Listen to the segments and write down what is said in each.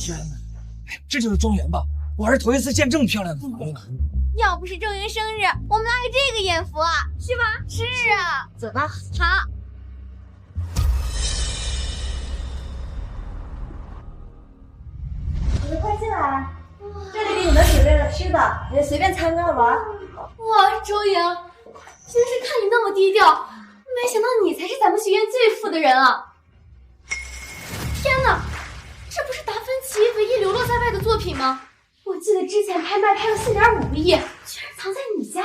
天哪！哎，这就是庄园吧？我还是头一次见这么漂亮的房子。要不是周云生日，我们哪有这个眼福啊？是吧？是啊。走吧。好。你们快进来，这里给你们准备了吃的，你们随便参观玩。哇，周莹，平时看你那么低调，没想到你才是咱们学院最富的人啊！天哪，这不是达芬奇唯一流落在外的作品吗？我记得之前拍卖拍了4.5个亿，居然藏在你家。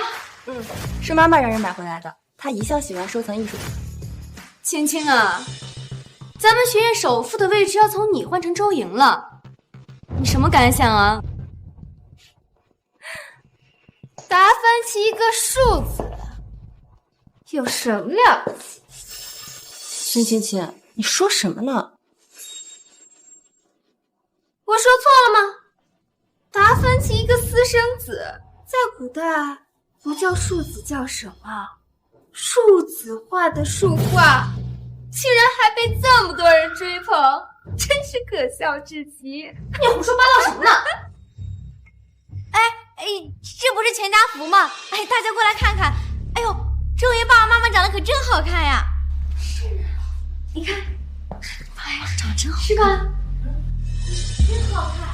是妈妈让人买回来的，她一向喜欢收藏艺术品。青青啊，咱们学院首富的位置要从你换成周莹了，你什么感想啊？达芬奇一个数字，有什么了不起？孙青青，你说什么呢？我说错了吗？达芬奇一个私生子，在古代不叫庶子叫什么？庶子画的树画，竟然还被这么多人追捧，真是可笑至极！你胡说八道什么呢？哎，这不是全家福吗？哎，大家过来看看。哎呦，周爷爸爸妈妈长得可真好看呀！是啊，你看，哎呀，长得真好，是吧？真好看。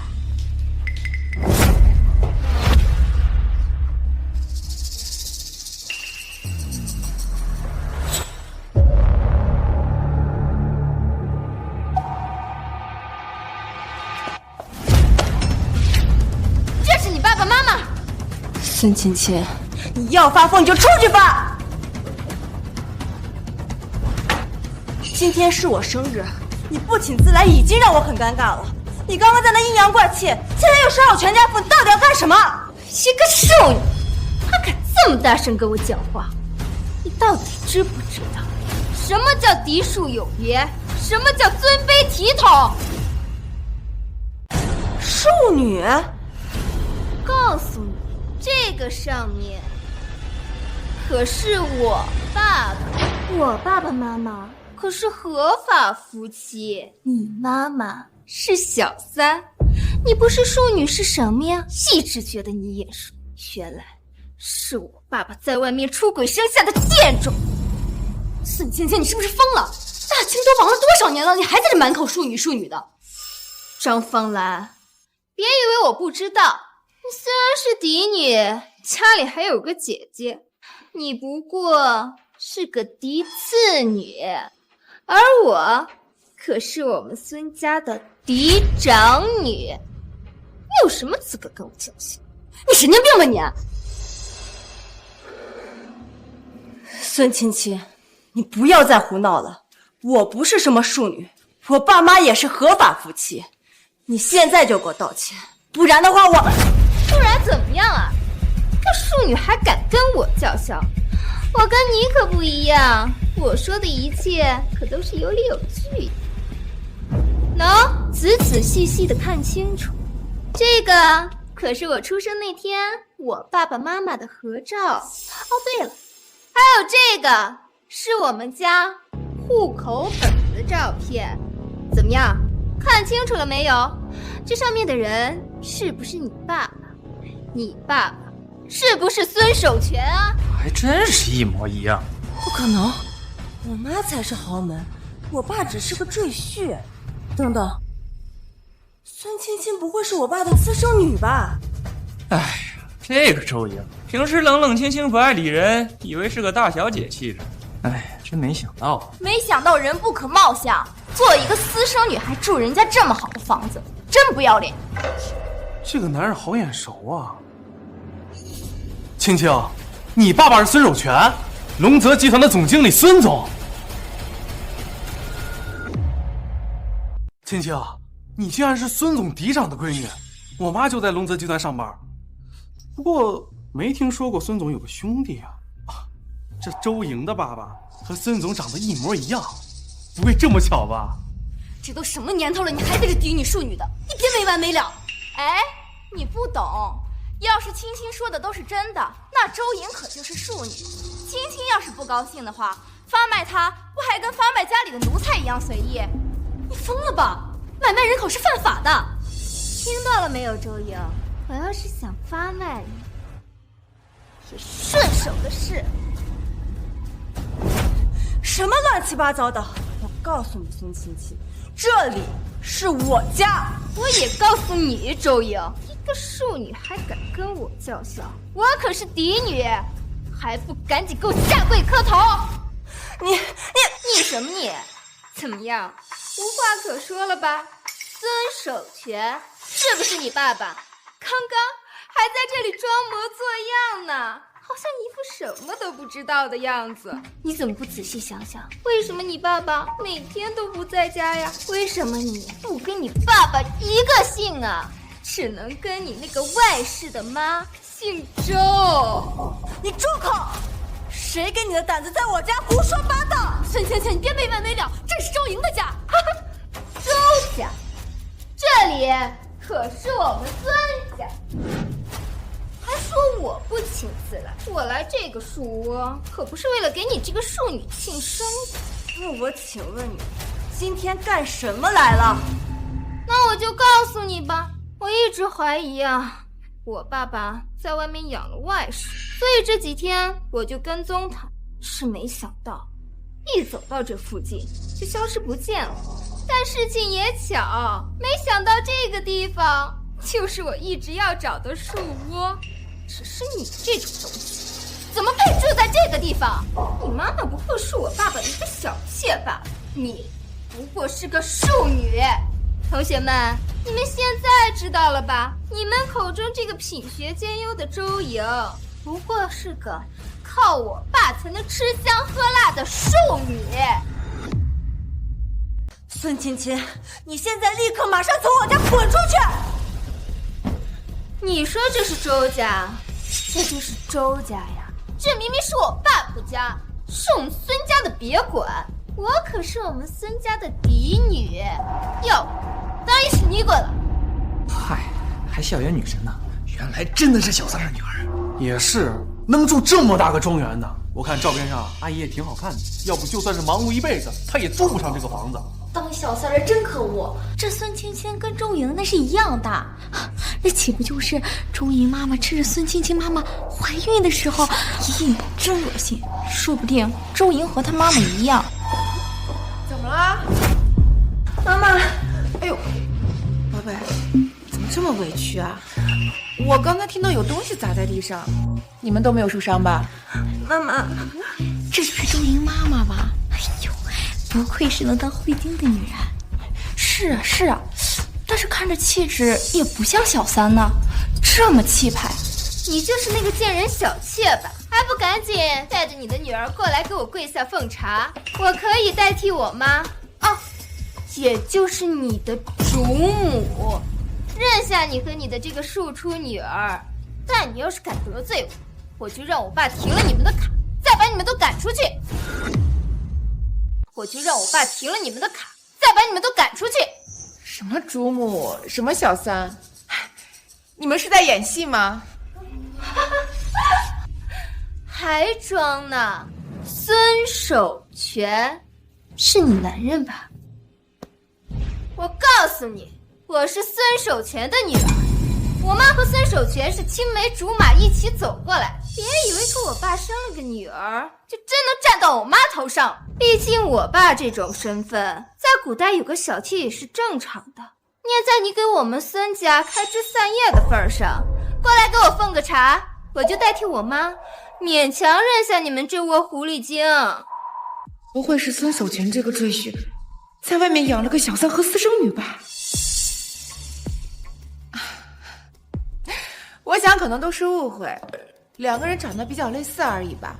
这是你爸爸妈妈。孙青青，你要发疯你就出去吧！今天是我生日，你不请自来已经让我很尴尬了。你刚刚在那阴阳怪气，现在又杀我全家福，你到底要干什么？一个兽女，她敢这么大声跟我讲话，你到底知不知道什么叫嫡庶有别，什么叫尊卑体统？庶女？告诉你，这个上面可是我爸爸，我爸爸妈妈可是合法夫妻，你妈妈是小三，你不是庶女是什么呀？一直觉得你眼熟，原来是我爸爸在外面出轨生下的贱种。孙青青，你是不是疯了？大清都亡了多少年了，你还在这满口庶女庶女的？张芳兰，别以为我不知道，你虽然是嫡女，家里还有个姐姐，你不过是个嫡次女，而我可是我们孙家的嫡长女，你有什么资格跟我较劲？你神经病吧你！孙青青，你不要再胡闹了，我不是什么庶女，我爸妈也是合法夫妻。你现在就给我道歉，不然的话我……不然怎么样啊？这庶女还敢跟我叫嚣？我跟你可不一样，我说的一切可都是有理有据的。能仔仔细细的看清楚，这个可是我出生那天我爸爸妈妈的合照。哦，对了，还有这个是我们家户口本的照片，怎么样？看清楚了没有？这上面的人是不是你爸爸？你爸爸是不是孙守全啊？还真是一模一样。不可能，我妈才是豪门，我爸只是个赘婿。等等，孙青青不会是我爸的私生女吧？哎呀，这个周莹平时冷冷清清不爱理人，以为是个大小姐气质。哎，真没想到啊！没想到人不可貌相，做一个私生女还住人家这么好的房子，真不要脸。这个男人好眼熟啊！青青，你爸爸是孙守全，龙泽集团的总经理孙总。青青，你竟然是孙总嫡长的闺女，我妈就在龙泽集团上班，不过没听说过孙总有个兄弟啊。这周莹的爸爸和孙总长得一模一样，不会这么巧吧？这都什么年头了，你还在这嫡女庶女的，你别没完没了。哎，你不懂，要是青青说的都是真的，那周莹可就是庶女。青青要是不高兴的话，发卖她不还跟发卖家里的奴才一样随意？你疯了吧？买卖人口是犯法的。听到了没有，周莹？我要是想发卖你，也顺手的事。什么乱七八糟的！我告诉你，孙青青，这里是我家。我也告诉你，周莹，一个庶女还敢跟我叫嚣，我可是嫡女，还不赶紧给我下跪磕头！你什么你？怎么样，无话可说了吧？孙守全是不是你爸爸？刚刚还在这里装模作样呢，好像一副什么都不知道的样子。你怎么不仔细想想，为什么你爸爸每天都不在家呀？为什么你不跟你爸爸一个姓啊？只能跟你那个外室的妈姓周？你住口！谁给你的胆子在我家胡说八道？孙芊芊，你别没完没了，这是周莹的家。周家，这里可是我们孙家。还说我不请自来，我来这个树窝可不是为了给你这个庶女庆生的。那我请问你，今天干什么来了？那我就告诉你吧，我一直怀疑啊，我爸爸在外面养了外室，所以这几天我就跟踪他，是没想到一走到这附近就消失不见了。但事情也巧，没想到这个地方就是我一直要找的树窝。只是你这种东西怎么配住在这个地方？你妈妈不过是我爸爸一个小妾罢了，你不过是个庶女。同学们，你们现在知道了吧？你们口中这个品学兼优的周莹，不过是个靠我爸才能吃香喝辣的庶女。孙芊芊，你现在立刻马上从我家滚出去！你说这是周家，这就是周家呀？这明明是我爸婆家，是我们孙家的，别管。我可是我们孙家的嫡女，要当然是你滚了。嗨，还校园女神呢，原来真的是小三的女儿。也是，能住这么大个庄园呢。我看照片上阿姨也挺好看的，要不就算是忙碌一辈子，她也住不上这个房子。当小三儿真可恶，这孙芊芊跟周莹那是一样大，那岂不就是周莹妈妈趁着孙芊芊妈妈怀孕的时候？咦，真恶心！说不定周莹和她妈妈一样。怎么了？妈妈，哎呦，宝贝，怎么这么委屈啊？我刚刚听到有东西砸在地上，你们都没有受伤吧？妈妈，这就是周莹妈妈吧？哎呦，不愧是能当慧晶的女人。是啊是啊，但是看着气质也不像小三呢，这么气派。你就是那个贱人小妾吧？还不赶紧带着你的女儿过来给我跪下奉茶？我可以代替我妈哦，也就是你的主母，认下你和你的这个庶出女儿。但你要是敢得罪我，我就让我爸停了你们的卡，再把你们都赶出去。我就让我爸停了你们的卡，再把你们都赶出去。什么主母，什么小三？你们是在演戏吗？还装呢？孙守全是你男人吧？我告诉你，我是孙守全的女儿。我妈和孙守全是青梅竹马一起走过来，别以为和我爸生了个女儿就真能站到我妈头上。毕竟我爸这种身份，在古代有个小妾也是正常的。念在你给我们孙家开枝散叶的份上，过来给我奉个茶，我就代替我妈勉强认下你们这窝狐狸精。不会是孙守全这个赘婿在外面养了个小三和私生女吧？我想可能都是误会，两个人长得比较类似而已吧。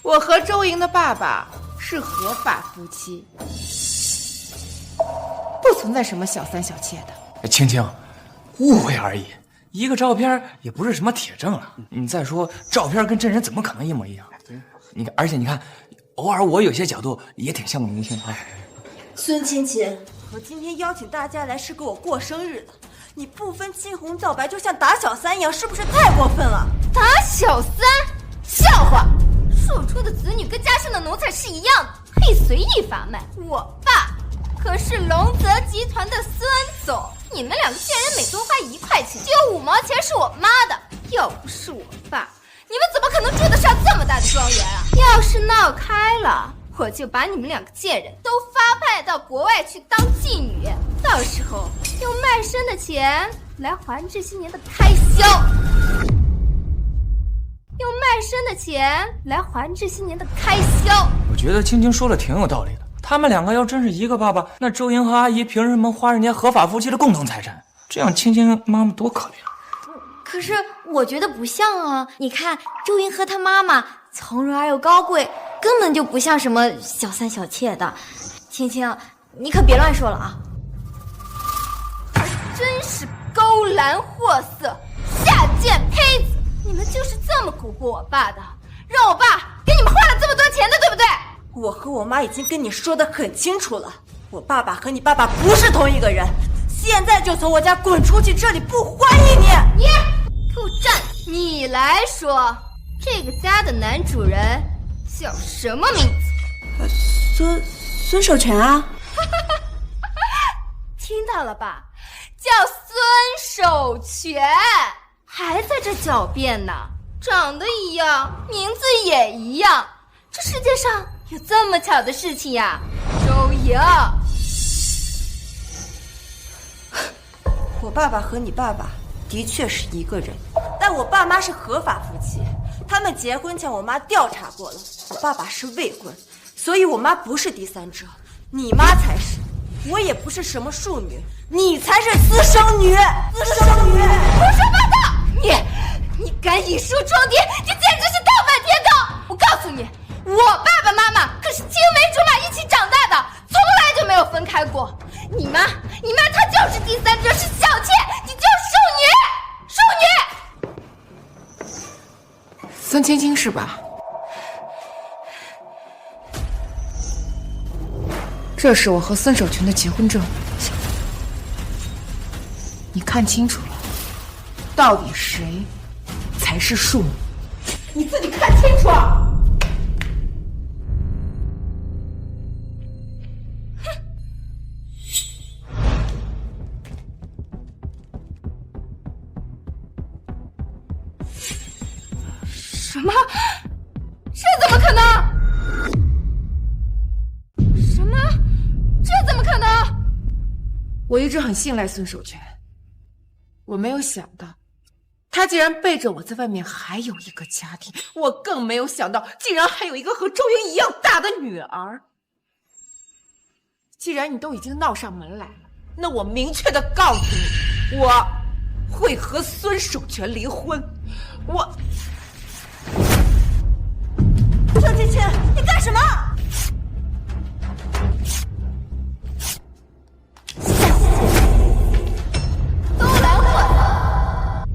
我和周莹的爸爸是合法夫妻，不存在什么小三小妾的。青青，误会而已，一个照片也不是什么铁证了。你再说，照片跟真人怎么可能一模一样？你看，而且你看，偶尔我有些角度也挺像个明星啊。孙芊芊，我今天邀请大家来是给我过生日的，你不分青红皂白，就像打小三一样，是不是太过分了？打小三？笑话！庶出的子女跟家乡的奴才是一样的，可以随意发卖。我爸可是龙泽集团的孙总，你们两个贱人每多花1块钱，就有5毛钱是我妈的。要不是我爸，你们怎么可能住得上这么大的庄园啊？要是闹开了，我就把你们两个贱人都发派到国外去当妓女，到时候用卖身的钱来还这些年的开销。用卖身的钱来还这些年的开销。我觉得青青说的挺有道理的。他们两个要真是一个爸爸，那周莹和阿姨凭什么花人家合法夫妻的共同财产？这样青青妈妈多可怜啊！可是我觉得不像啊！你看周莹和她妈妈从容而又高贵，根本就不像什么小三小妾的。青青，你可别乱说了啊！真是勾栏货色，下贱胚子！你们就是这么蛊惑我爸的，让我爸给你们花了这么多钱的，对不对？我和我妈已经跟你说得很清楚了，我爸爸和你爸爸不是同一个人，现在就从我家滚出去，这里不欢迎你！你给我站！你来说，这个家的男主人叫什么名字？孙守全啊！听到了吧？叫孙守全，还在这狡辩呢。长得一样，名字也一样，这世界上有这么巧的事情呀？周莹，我爸爸和你爸爸的确是一个人，但我爸妈是合法夫妻，他们结婚前我妈调查过了，我爸爸是未婚，所以我妈不是第三者，你妈才是。我也不是什么庶女，你才是私生女！私生女！胡说八道！你敢以书装碟，你简直是倒反天道！我告诉你，我爸爸妈妈可是青梅竹马一起长大的，从来就没有分开过。你妈她就是第三者，是小妾，你就是庶女！孙青青是吧？这是我和孙守全的结婚证，你看清楚了，到底谁才是庶女？你自己看清楚！什么？这怎么可能？什么？这怎么可能？我一直很信赖孙守全，我没有想到他竟然背着我在外面还有一个家庭，我更没有想到竟然还有一个和周莹一样大的女儿。既然你都已经闹上门来了，那我明确的告诉你，我会和孙守全离婚。张芊芊，你干什么？都来货！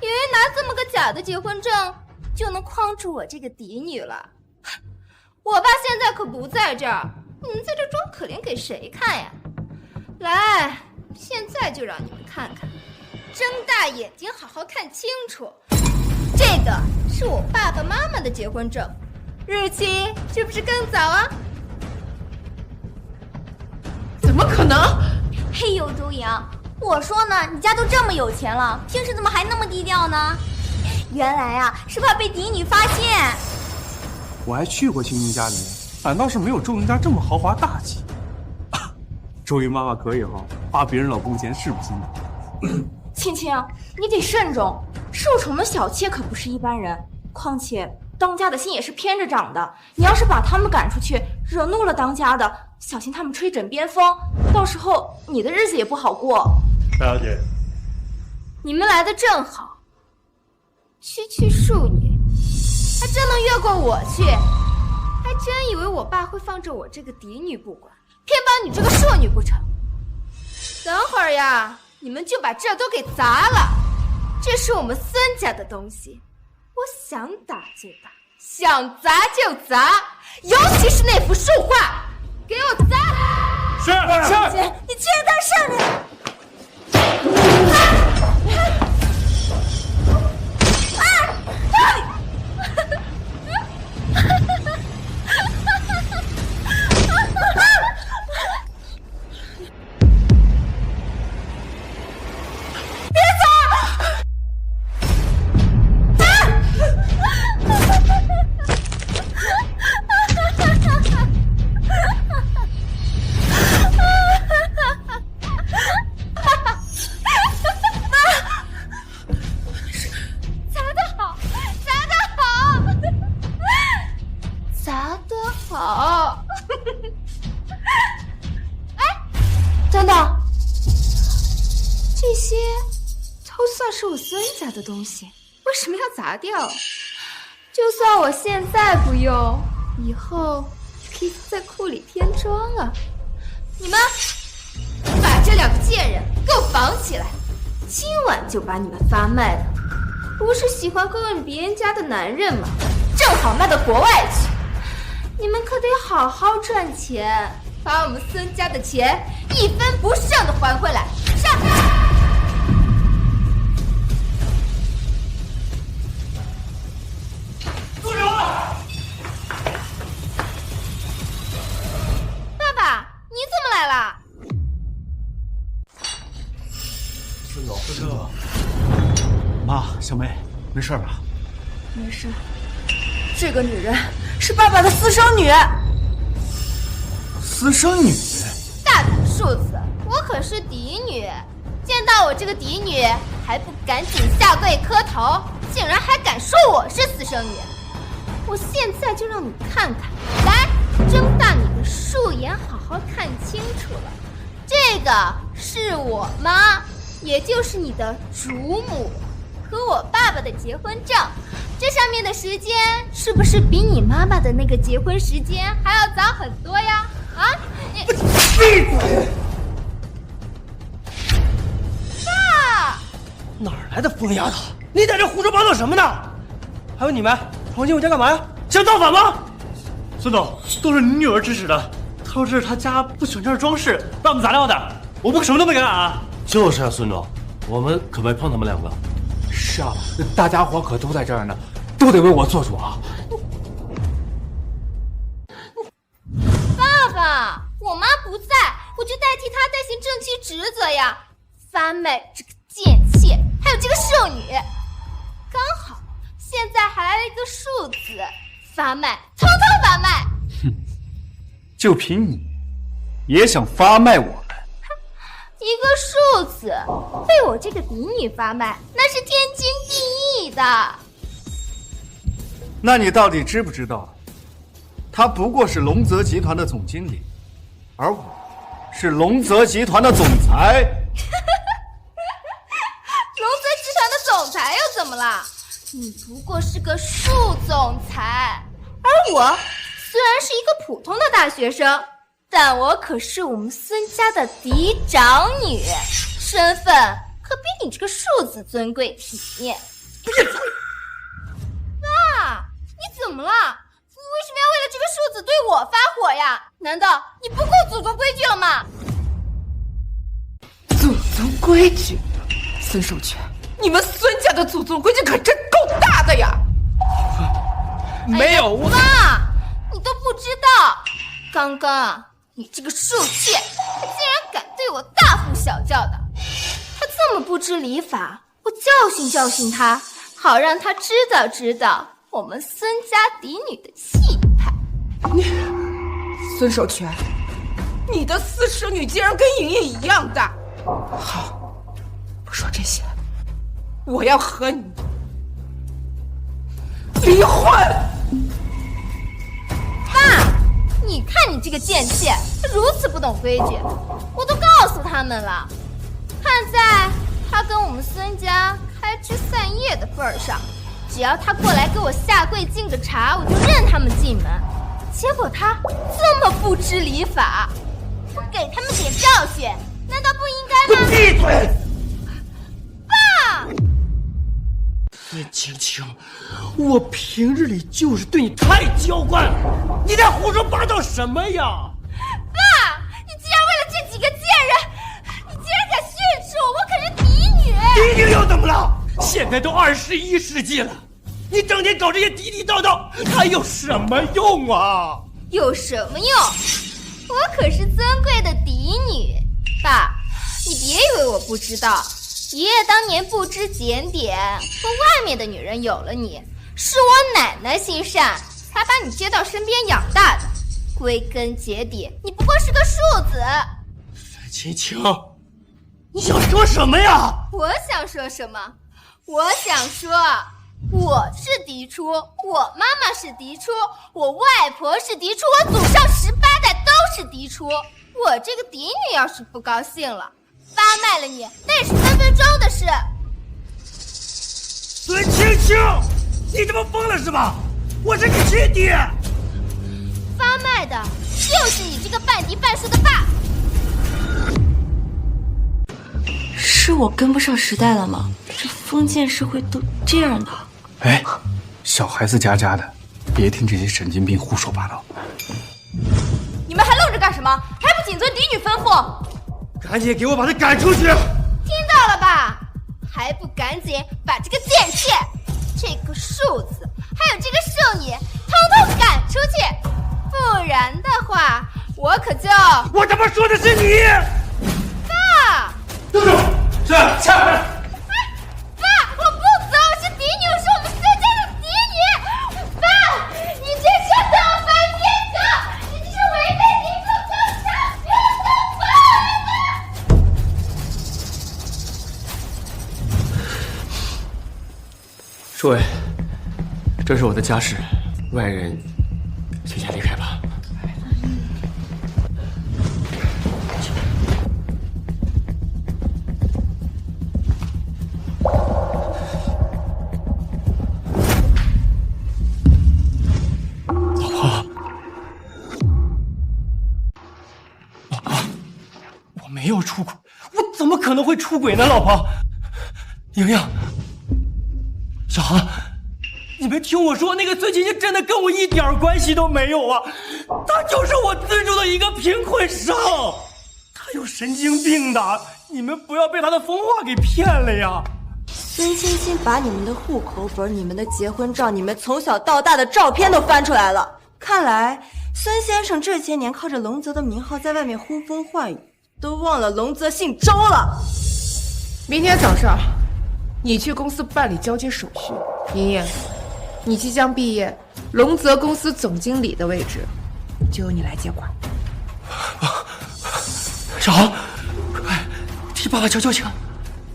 以为拿这么个假的结婚证就能框住我这个嫡女了？我爸现在可不在这儿，你们在这装可怜给谁看呀？来，现在就让你们看看，睁大眼睛好好看清楚，这个是我爸爸妈妈的结婚证，日期是不是更早啊？怎么可能？嘿呦，周莹，我说呢，你家都这么有钱了，平时怎么还那么低调呢？原来啊，是怕被嫡女发现。我还去过青青家里面，反倒是没有周莹家这么豪华大气。周莹妈妈可以哈，花别人老公钱是不心疼。青青，你得慎重，受宠的小妾可不是一般人，况且当家的心也是偏着长的，你要是把他们赶出去，惹怒了当家的，小心他们吹枕边风，到时候你的日子也不好过。大小姐，你们来的正好，区庶女，还真能越过我去，还真以为我爸会放着我这个嫡女不管，偏帮你这个庶女不成？等会儿呀，你们就把这都给砸了，这是我们孙家的东西，我想打就打，想砸就砸，尤其是那幅书画，给我砸！是。姐，你竟然敢上来！好。等等，这些都算是我孙家的东西，为什么要砸掉？就算我现在不用，以后可以在库里添装啊！你们把这两个贱人给我绑起来，今晚就把你们发卖了。不是喜欢勾引别人家的男人吗？正好卖到国外去。你们可得好好赚钱，把我们孙家的钱一分不剩的还回来。上！住手！爸爸，你怎么来了？孙总，妈，小梅，没事吧？没事。这个女人是爸爸的私生女。私生女？大胆庶子，我可是嫡女，见到我这个嫡女还不赶紧下跪磕头，竟然还敢说我是私生女！我现在就让你看看，来，睁大你的树眼，好好看清楚了，这个是我妈，也就是你的主母，和我爸爸的结婚证。这上面的时间是不是比你妈妈的那个结婚时间还要早很多呀？啊！你闭嘴！爸！哪儿来的疯丫头？你在这胡说八道什么呢？还有你们闯进我家干嘛呀？想造反吗？孙总，都是你女儿指使的。她说这是她家不喜欢这样装饰，把我们砸掉的。我们什么都没干啊！就是啊，孙总，我们可没碰他们两个。是啊，大家伙可都在这儿呢，都得为我做主啊！爸爸，我妈不在，我就代替她代行正妻职责呀。发卖这个贱妾，还有这个庶女，刚好现在还来了一个庶子，发卖，通通发卖。哼，就凭你，也想发卖我们？一个庶子被我这个嫡女发卖，那是天经地义的。那你到底知不知道，他不过是龙泽集团的总经理，而我是龙泽集团的总裁。龙泽集团的总裁又怎么了？你不过是个庶总裁，而我虽然是一个普通的大学生，但我可是我们孙家的嫡长女，身份可比你这个庶子尊贵体面。闭嘴！爸，你怎么了？你为什么要为了这个庶子对我发火呀？难道你不顾祖宗规矩了吗？祖宗规矩，孙守全，你们孙家的祖宗规矩可真够大的呀！没有，我爸，你都不知道，刚刚啊，你这个庶妾，他竟然敢对我大呼小叫的，他这么不知礼法，我教训教训他，好让他知道知道我们孙家嫡女的气派。孙守全，你的私生女竟然跟莹莹一样大。好，不说这些，我要和你离婚。爸，你看你这个贱妾，如此不懂规矩，我都告诉他们了。看在他跟我们孙家开枝散叶的份上，只要他过来给我下跪敬个茶，我就认他们进门。结果他这么不知礼法，不给他们点教训，难道不应该吗？闭嘴！爸，孙青青，我平日里就是对你太娇惯了，你在胡说八道什么呀？爸，你竟然为了这几个贱人，你竟然敢训斥我，我可是嫡女。嫡女又怎么了？现在都21世纪了，你整天搞这些地地道道，还有什么用啊？有什么用？我可是尊贵的嫡女。爸，你别以为我不知道，爷爷当年不知检点，和外面的女人有了你，是我奶奶心善，才把你接到身边养大的。归根结底，你不过是个庶子。孙青青，你想说什么呀？我想说什么？我想说，我是嫡出，我妈妈是嫡出，我外婆是嫡出，我祖上18代都是嫡出。我这个嫡女要是不高兴了，发卖了你，那是分分钟的事。孙青青，你他妈疯了是吧？我是你亲爹！发卖的就是你这个半嫡半庶的爸。是我跟不上时代了吗？这封建社会都这样的。哎，小孩子家家的，别听这些神经病胡说八道。你们还愣着干什么？还不谨遵嫡女吩咐？赶紧给我把他赶出去！听到了吧？还不赶紧把这个贱妾、这个庶子，还有这个庶女，统统赶出去！不然的话，我可就……我他妈说的是你！爸！动手！是下来。爸，我不走，我是嫡女，我是我们孙家的嫡女。爸，你这是倒反天条，你这是违背民族纲常，不能诸位，这是我的家事，外人请先离开吧。我没有出轨，我怎么可能会出轨呢？老婆，莹莹，小航，你们听我说，那个孙晴晴真的跟我一点关系都没有啊！她就是我资助的一个贫困生，她有神经病的，你们不要被她的疯话给骗了呀！孙青青把你们的户口本、你们的结婚照、你们从小到大的照片都翻出来了。看来孙先生这些年靠着龙泽的名号在外面呼风唤雨，都忘了龙泽姓周了。明天早上，你去公司办理交接手续。莹莹，你即将毕业，龙泽公司总经理的位置就由你来接管。小航，快替爸爸求求情！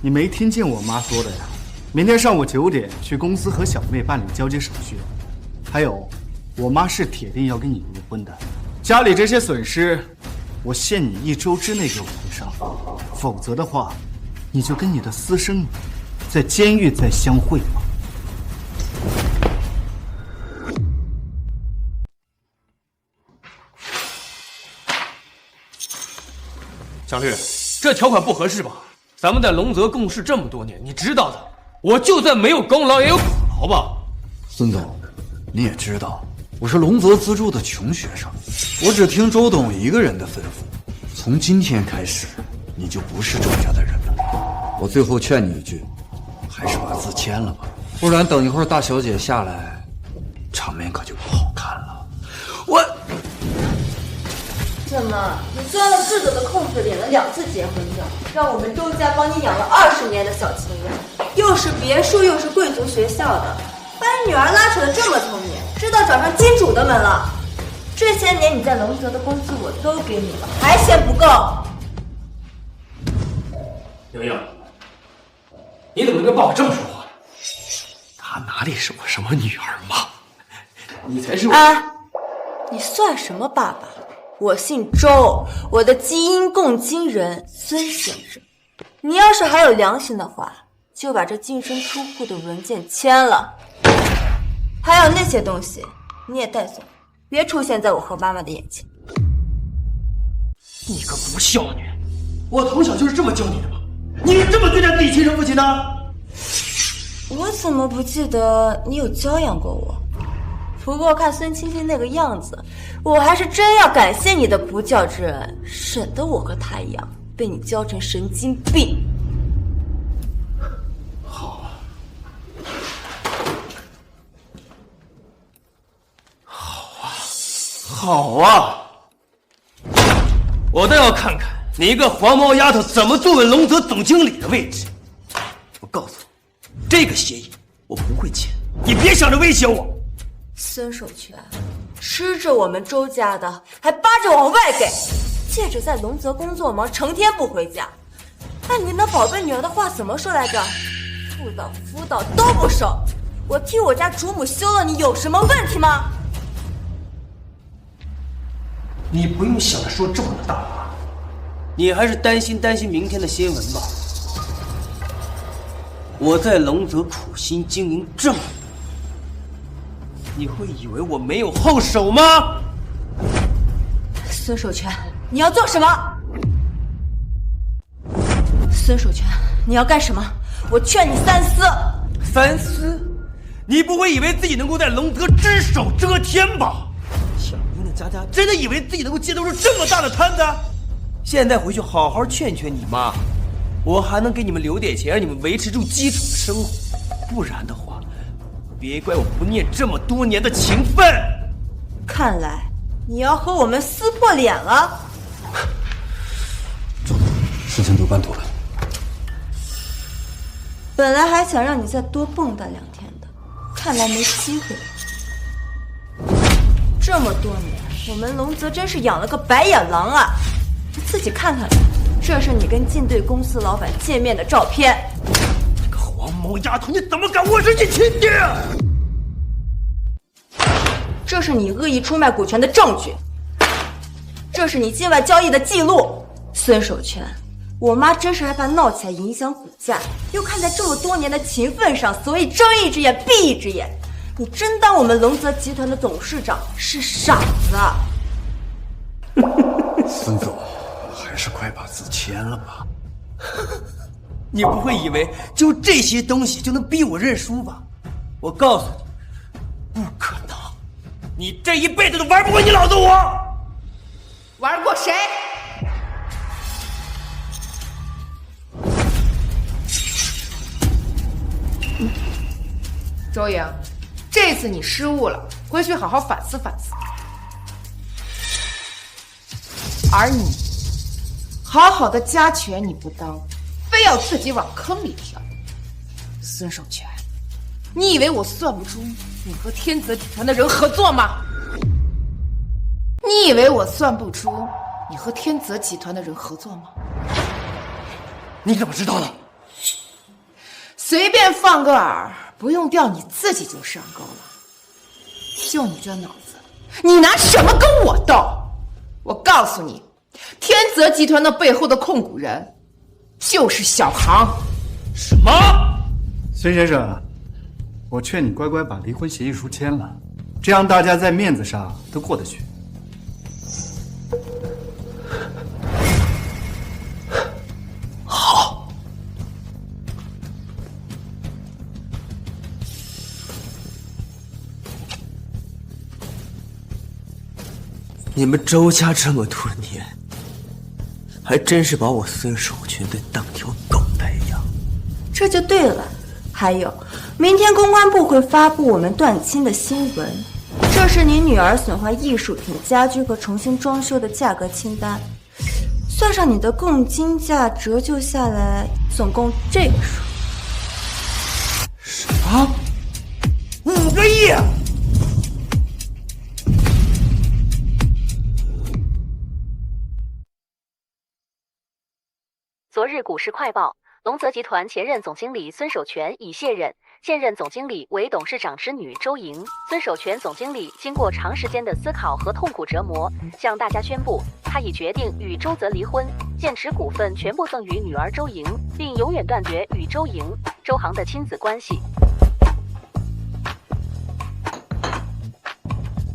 你没听见我妈说的呀？明天上午9点去公司和小妹办理交接手续。还有，我妈是铁定要跟你离婚的，家里这些损失，我限你1周之内给我赔偿，否则的话，你就跟你的私生女在监狱再相会吧。小绿，这条款不合适吧？咱们在龙泽共事这么多年，你知道的，我就算没有功劳，也有苦劳吧？孙总，你也知道，我是龙泽资助的穷学生，我只听周董一个人的吩咐。从今天开始，你就不是周家的人了。我最后劝你一句，还是把字签了吧，不然等一会儿大小姐下来，场面可就不好看了。我怎么，你钻了自个的空子，领了2次结婚证，让我们周家帮你养了20年的小情人，又是别墅又是贵族学校的，把你女儿拉扯得这么聪明，知道找上金主的门了。这些年你在龙泽的工资我都给你了，还嫌不够？莹莹，你怎么跟爸爸这么说话？他哪里是我什么女儿嘛？你才是我。你算什么爸爸？我姓周，我的基因共经人孙先生。你要是还有良心的话，就把这净身出户的文件签了。还有那些东西，你也带走，别出现在我和妈妈的眼前。你个不孝女！我从小就是这么教你的吗？你是这么对待自己亲生父亲的？我怎么不记得你有教养过我？不过看孙青青那个样子，我还是真要感谢你的不孝之恩，省得我和她一样被你教成神经病。好啊！我倒要看看你一个黄毛丫头怎么坐稳龙泽总经理的位置。我告诉你，这个协议我不会签，你别想着威胁我。孙守全吃着我们周家的，还扒着往外给，借着在龙泽工作忙，成天不回家。按你那宝贝女儿的话怎么说来着？辅导都不收，我替我家主母休了你有什么问题吗？你不用想着说这么大话，你还是担心明天的新闻吧。我在龙泽苦心经营这么久，你会以为我没有后手吗？孙守全，你要做什么？孙守全，你要干什么？我劝你三思。三思？你不会以为自己能够在龙泽只手遮天吧？小英的佳佳真的以为自己能够接得住这么大的摊子？现在回去好好劝劝你妈，我还能给你们留点钱，让你们维持住基础的生活。不然的话，别怪我不念这么多年的情分。看来你要和我们撕破脸了。事情都办妥了。本来还想让你再多蹦跶2天的，看来没机会。这么多年，我们龙泽真是养了个白眼狼啊！你自己看看，这是你跟晋队公司老板见面的照片。这个黄毛丫头，你怎么敢卧室进亲爹？这是你恶意出卖股权的证据，这是你境外交易的记录。孙守全，我妈真是害怕闹起来影响股价，又看在这么多年的情分上，所以睁一只眼闭一只眼。你真当我们龙泽集团的董事长是傻子啊？孙总，还是快把字签了吧。你不会以为就这些东西就能逼我认输吧？我告诉你，不可能！你这一辈子都玩不过你老子我！玩过谁？周莹，这次你失误了，回去好好反思反思。而你，好好的家权你不当，非要自己往坑里跳。孙守全，你以为我算不出你和天泽集团的人合作吗？你以为我算不出你和天泽集团的人合作吗？你怎么知道的？随便放个饵，不用钓你自己就上钩了。就你这脑子，你拿什么跟我斗？我告诉你，天泽集团的背后的控股人就是小航。什么？孙先生，我劝你乖乖把离婚协议书签了，这样大家在面子上都过得去。好。你们周家这么多年，还真是把我孙守全在当条狗在养。这就对了。还有，明天公关部会发布我们断亲的新闻，这是你女儿损坏艺术品、家居和重新装修的价格清单，算上你的共金价，折旧下来总共这个数。什么？5个亿！昨日股市快报，龙泽集团前任总经理孙守全已卸任，现任总经理为董事长之女周莹。孙守全总经理经过长时间的思考和痛苦折磨，向大家宣布，他已决定与周泽离婚，现持股份全部赠与女儿周莹，并永远断绝与周莹、周航的亲子关系。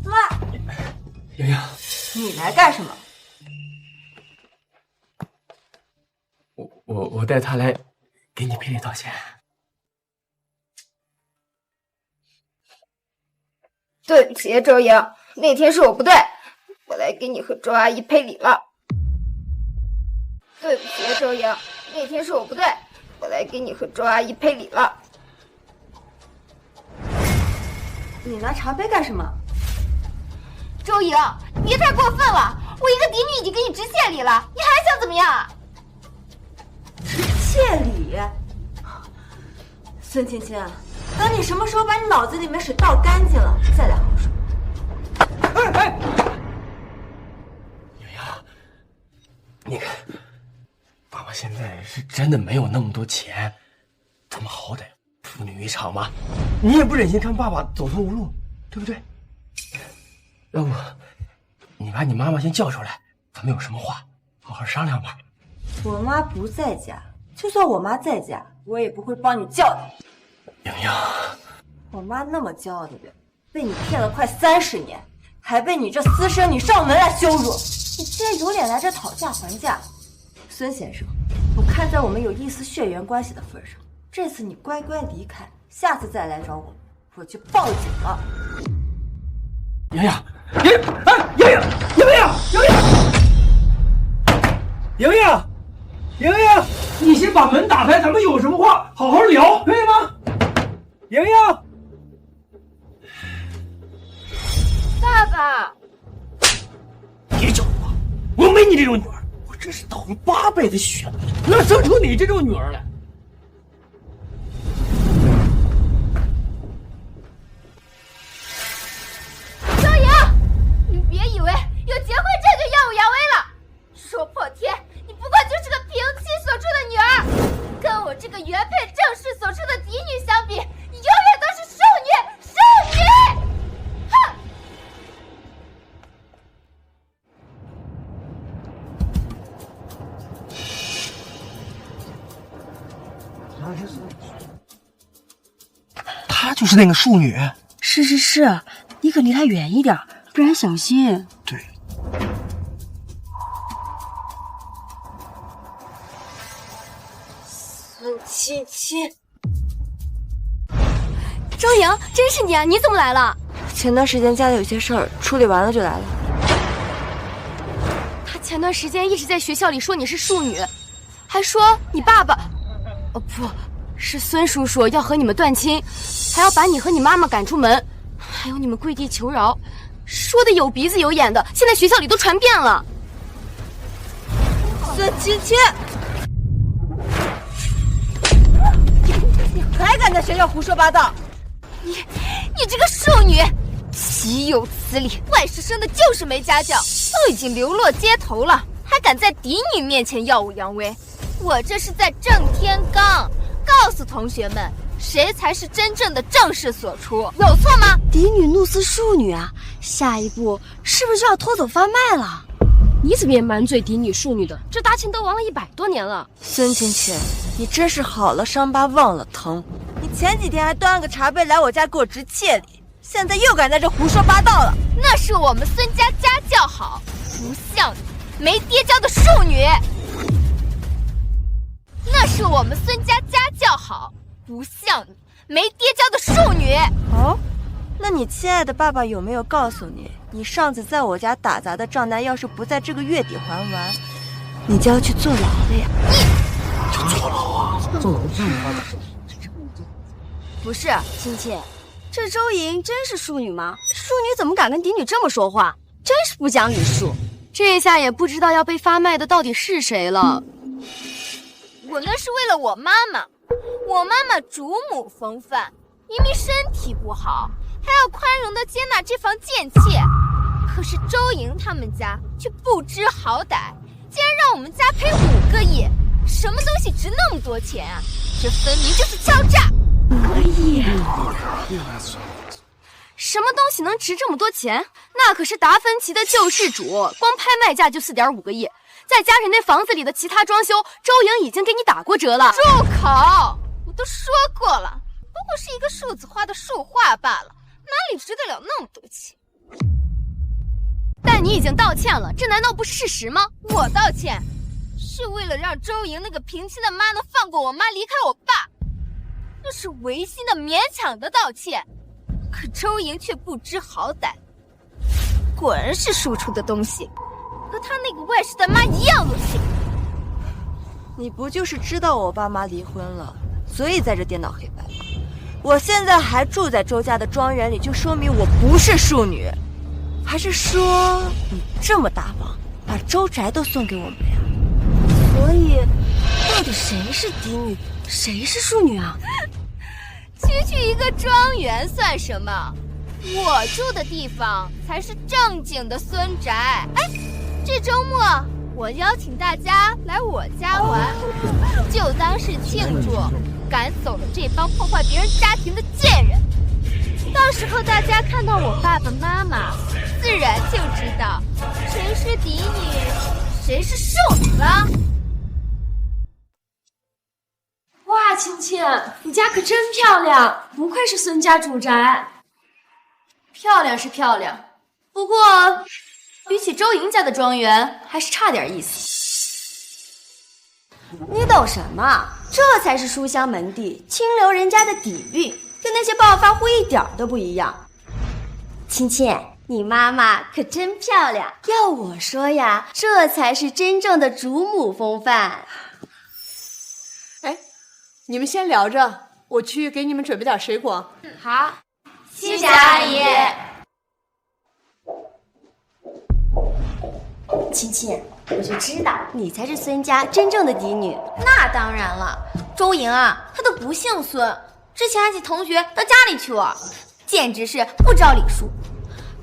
妈，莹莹，你来干什么？我带他来给你赔礼道歉。对不起，周莹，那天是我不对，我来给你和周阿姨赔礼了。对不起，周莹，那天是我不对，我来给你和周阿姨赔礼了。你拿茶杯干什么？周莹，你别太过分了，我一个嫡女已经给你致谢礼了，你还想怎么样？谢礼？孙青青，等你什么时候把你脑子里面水倒干净了，再来好好说。哎！莹莹，你看，爸爸现在是真的没有那么多钱，咱们好歹父女一场嘛，你也不忍心看爸爸走投无路，对不对？要不，你把你妈妈先叫出来，咱们有什么话好好商量吧。我妈不在家，就算我妈在家，我也不会帮你叫她。莹莹，我妈那么骄傲的人，被你骗了快30年，还被你这私生女上门来羞辱，你竟然有脸来这讨价还价！孙先生，我看在我们有一丝血缘关系的份上，这次你乖乖离开，下次再来找我，我就报警了。莹莹，莹莹，哎，莹莹，莹莹，莹莹，莹莹，你先把门打开，咱们有什么话好好聊，可以吗？莹莹，爸爸，别叫我没你这种女儿，我真是倒你8辈子血，哪生出你这种女儿来？周莹，你别以为有结婚证就耀武扬威了，说破天，你不过就是个平妻所出的女儿，跟我这个原配正室所出的嫡女相比，你永远都是庶女，庶女！哼！她就是那个庶女。是，你可离她远一点，不然小心。对。孙芊芊，周莹，真是你啊！你怎么来了？前段时间家里有些事儿，处理完了就来了。他前段时间一直在学校里说你是庶女，还说你爸爸，不是孙叔叔要和你们断亲，还要把你和你妈妈赶出门，还有你们跪地求饶，说的有鼻子有眼的，现在学校里都传遍了。孙芊芊，你还敢在学校胡说八道？你这个庶女，岂有此理！外师生的就是没家教，都已经流落街头了，还敢在嫡女面前耀武扬威。我这是在正天罡，告诉同学们，谁才是真正的正室所出，有错吗？嫡女怒撕庶女啊，下一步是不是就要偷走贩卖了？你怎么也满嘴嫡女庶女的？这大清都亡了100多年了。孙芊芊，你真是好了伤疤忘了疼。你前几天还端个茶杯来我家给我值妾礼，现在又敢在这胡说八道了。那是我们孙家家教好，不像你没爹教的庶女。那是我们孙家家教好，不像你没爹教的庶女。哦，那你亲爱的爸爸有没有告诉你，你上次在我家打砸的账单，要是不在这个月底还完，你就要去坐牢了呀？就坐牢啊？坐牢不是，亲戚，这周莹真是庶女吗？庶女怎么敢跟嫡女这么说话？真是不讲礼数。这下也不知道要被发卖的到底是谁了。我那是为了我妈妈，我妈妈主母风范，明明身体不好，还要宽容的接纳这房贱妾。可是周莹他们家却不知好歹，竟然让我们家赔5个亿，什么东西值那么多钱啊？这分明就是敲诈！5个亿，什么东西能值这么多钱？那可是达芬奇的救世主，光拍卖价就4.5个亿。再加上那房子里的其他装修，周莹已经给你打过折了。住口！我都说过了，不过是一个数字化的数画罢了，哪里值得了那么多钱？但你已经道歉了，这难道不是事实吗？我道歉是为了让周莹那个平亲的妈能放过我妈，离开我爸，这是违心的勉强的道歉。可周莹却不知好歹，果然是庶出的东西。和他那个外室的妈一样恶心。你不就是知道我爸妈离婚了，所以在这颠倒黑白吗？我现在还住在周家的庄园里，就说明我不是庶女，还是说你这么大方，把周宅都送给我们呀？所以，到底谁是嫡女，谁是庶女啊？区区一个庄园算什么？我住的地方才是正经的孙宅。哎，这周末我邀请大家来我家玩，就当是庆祝赶走了这帮破坏别人家庭的贱人。到时候大家看到我爸爸妈妈，自然就知道谁是嫡女，谁是庶女了。哇，青青，你家可真漂亮，不愧是孙家主宅。漂亮是漂亮，不过比起周莹家的庄园，还是差点意思。你懂什么？这才是书香门第，清流人家的底蕴，跟那些暴发户一点都不一样。青青，你妈妈可真漂亮。要我说呀，这才是真正的主母风范。哎，你们先聊着，我去给你们准备点水果。好，谢谢阿姨。青青，我就知道你才是孙家真正的嫡女。那当然了，周莹啊，她都不姓孙，之前还请同学到家里去玩，简直是不知道礼数。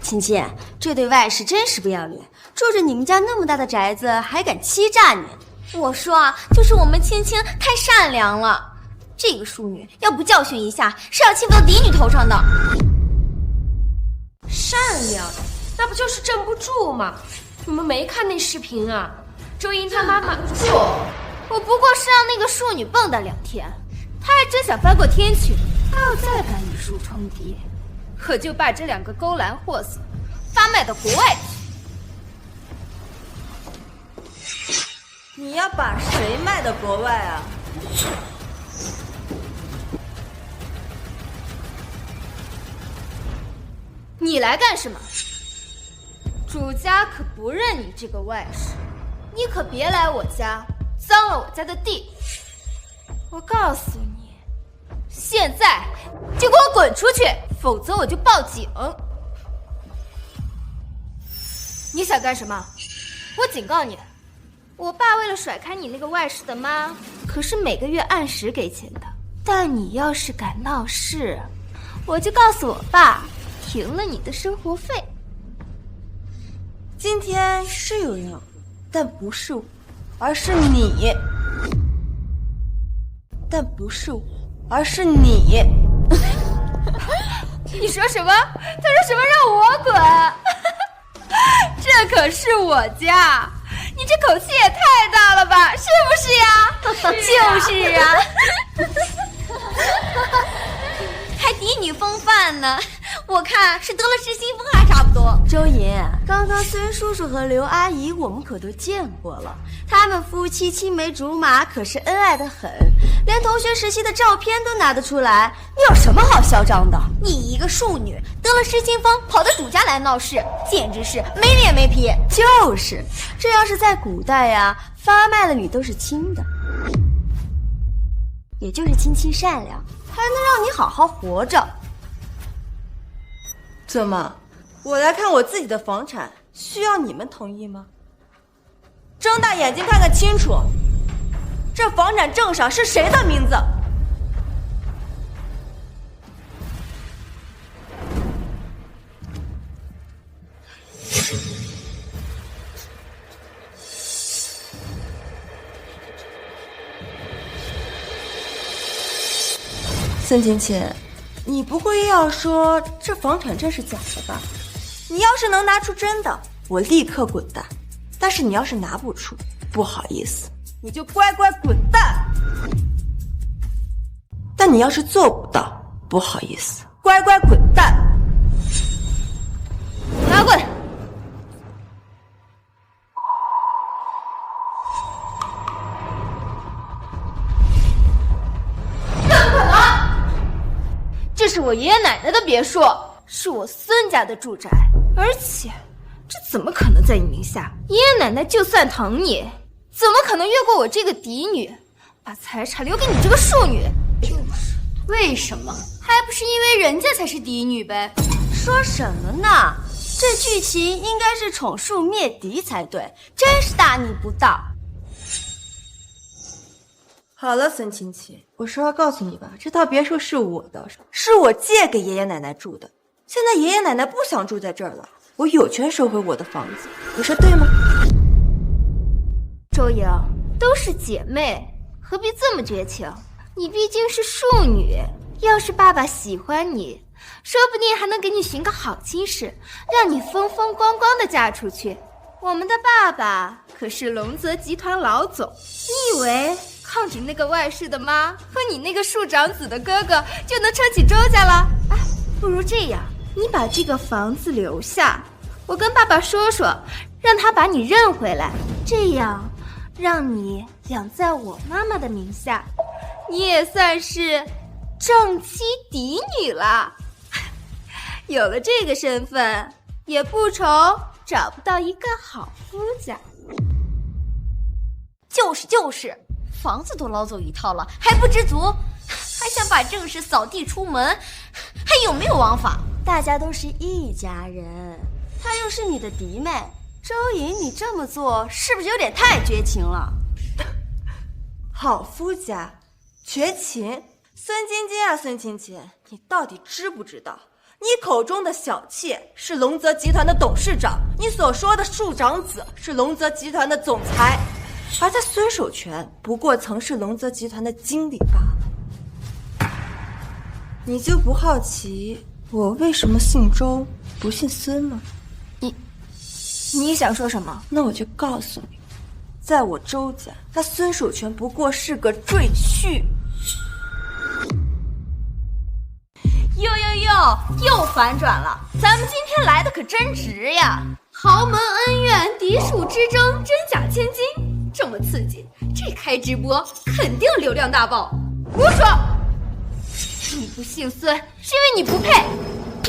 青青，这对外甥真是不要脸，住着你们家那么大的宅子，还敢欺诈你。我说啊，就是我们青青太善良了，这个庶女要不教训一下，是要欺负到嫡女头上的。善良，那不就是镇不住吗？你们没看那视频啊？周莹她妈妈我不过是让那个庶女蹦跶2天，她还真想翻过天去。她要再敢以庶充嫡，可就把这2个勾栏货色发卖到国外去。你要把谁卖到国外啊？你来干什么？主家可不认你这个外甥，你可别来我家脏了我家的地。我告诉你，现在就给我滚出去，否则我就报警。你想干什么？我警告你，我爸为了甩开你那个外甥的妈，可是每个月按时给钱的。但你要是敢闹事，我就告诉我爸，停了你的生活费。今天是有人，但不是我，而是你。但不是我，而是你。你说什么？他说什么让我滚？这可是我家，你这口气也太大了吧，是不是呀？就是啊。还嫡女风范呢，我看是得了失心疯还差不多。周莹，刚刚孙叔叔和刘阿姨我们可都见过了，他们夫妻青梅竹马，可是恩爱的很，连同学时期的照片都拿得出来。你有什么好嚣张的？你一个庶女得了失心疯，跑到主家来闹事，简直是没脸没皮。就是，这要是在古代呀，发卖了你都是轻的，也就是亲亲善良，还能让你好好活着。怎么，我来看我自己的房产，需要你们同意吗？睁大眼睛看看清楚，这房产证上是谁的名字？孙晴晴，你不会要说这房产证是假的吧？你要是能拿出真的，我立刻滚蛋。但是你要是拿不出，不好意思，你就乖乖滚蛋。但你要是做不到，不好意思，乖乖滚蛋。拿过来。怎么可能？这是我爷爷奶奶的别墅，是我孙家的住宅，而且这怎么可能在你名下？爷爷奶奶就算疼你，怎么可能越过我这个嫡女，把财产留给你这个庶女？就是，为什么？还不是因为人家才是嫡女呗？说什么呢？这剧情应该是宠庶灭嫡才对，真是大逆不道。好了，孙晴晴，我实话告诉你吧，这套别墅是我的，是我借给爷爷奶奶住的。现在爷爷奶奶不想住在这儿了，我有权收回我的房子，你说对吗？周莹，都是姐妹，何必这么绝情？你毕竟是庶女，要是爸爸喜欢你，说不定还能给你寻个好亲事，让你风风光光的嫁出去。我们的爸爸可是龙泽集团老总，你以为靠你那个外室的妈和你那个庶长子的哥哥就能撑起周家了？哎，不如这样，你把这个房子留下，我跟爸爸说说，让他把你认回来，这样让你养在我妈妈的名下，你也算是正妻嫡女了。有了这个身份，也不愁找不到一个好夫家。就是，房子都捞走一套了，还不知足，还想把正事扫地出门，还有没有王法？大家都是一家人，她又是你的嫡妹，周莹，你这么做是不是有点太绝情了？好夫家，绝情？孙菁菁啊，孙菁菁，你到底知不知道？你口中的小妾是龙泽集团的董事长，你所说的庶长子是龙泽集团的总裁，而他孙守全不过曾是龙泽集团的经理罢了。你就不好奇我为什么姓周不姓孙吗？你想说什么？那我就告诉你，在我周家，他孙守全不过是个赘婿。又反转了，咱们今天来的可真值呀！豪门恩怨，嫡庶之争，真假千金，这么刺激，这开直播肯定流量大爆。胡说！你不姓孙，是因为你不配。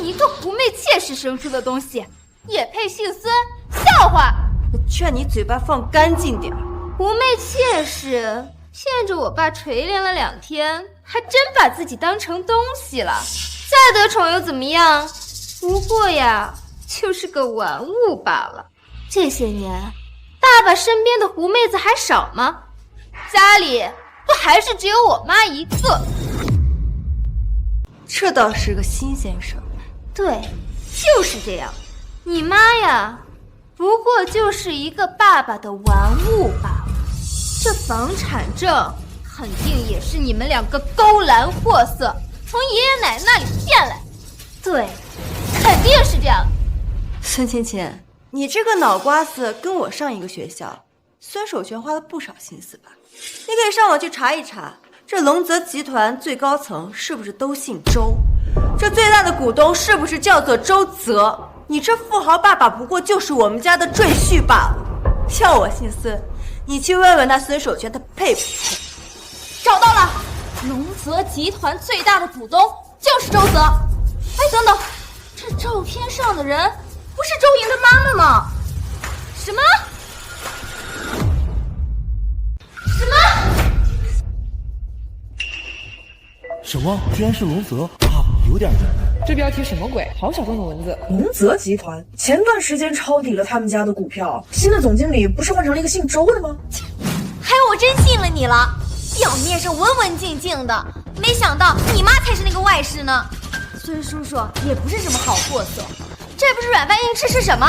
你一个狐媚妾室生出的东西，也配姓孙？笑话！我劝你嘴巴放干净点。狐媚妾室骗着我爸锤炼了2天，还真把自己当成东西了。再得宠又怎么样？不过呀，就是个玩物罢了。这些年，爸爸身边的狐妹子还少吗？家里不还是只有我妈一个？这倒是个新鲜事。对，就是这样。你妈呀，不过就是一个爸爸的玩物罢了。这房产证肯定也是你们2个勾栏货色从爷爷奶奶那里骗来。对，肯定是这样。孙芊芊，你这个脑瓜子跟我上一个学校，孙守全花了不少心思吧？你可以上网去查一查，这龙泽集团最高层是不是都姓周？这最大的股东是不是叫做周泽？你这富豪爸爸不过就是我们家的赘婿罢了。要我姓孙，你去问问他孙守全他配不配？找到了，龙泽集团最大的股东就是周泽。哎，等等，这照片上的人不是周莹的妈妈吗？什么？什么？居然是龙泽啊，有点人。这标题什么鬼？好小众的文字。龙泽集团前段时间抄底了他们家的股票，新的总经理不是换成了一个姓周的吗？还有我真信了你了，表面上文文静静的，没想到你妈才是那个外室呢。孙叔叔也不是什么好货色，这不是软饭硬吃是什么？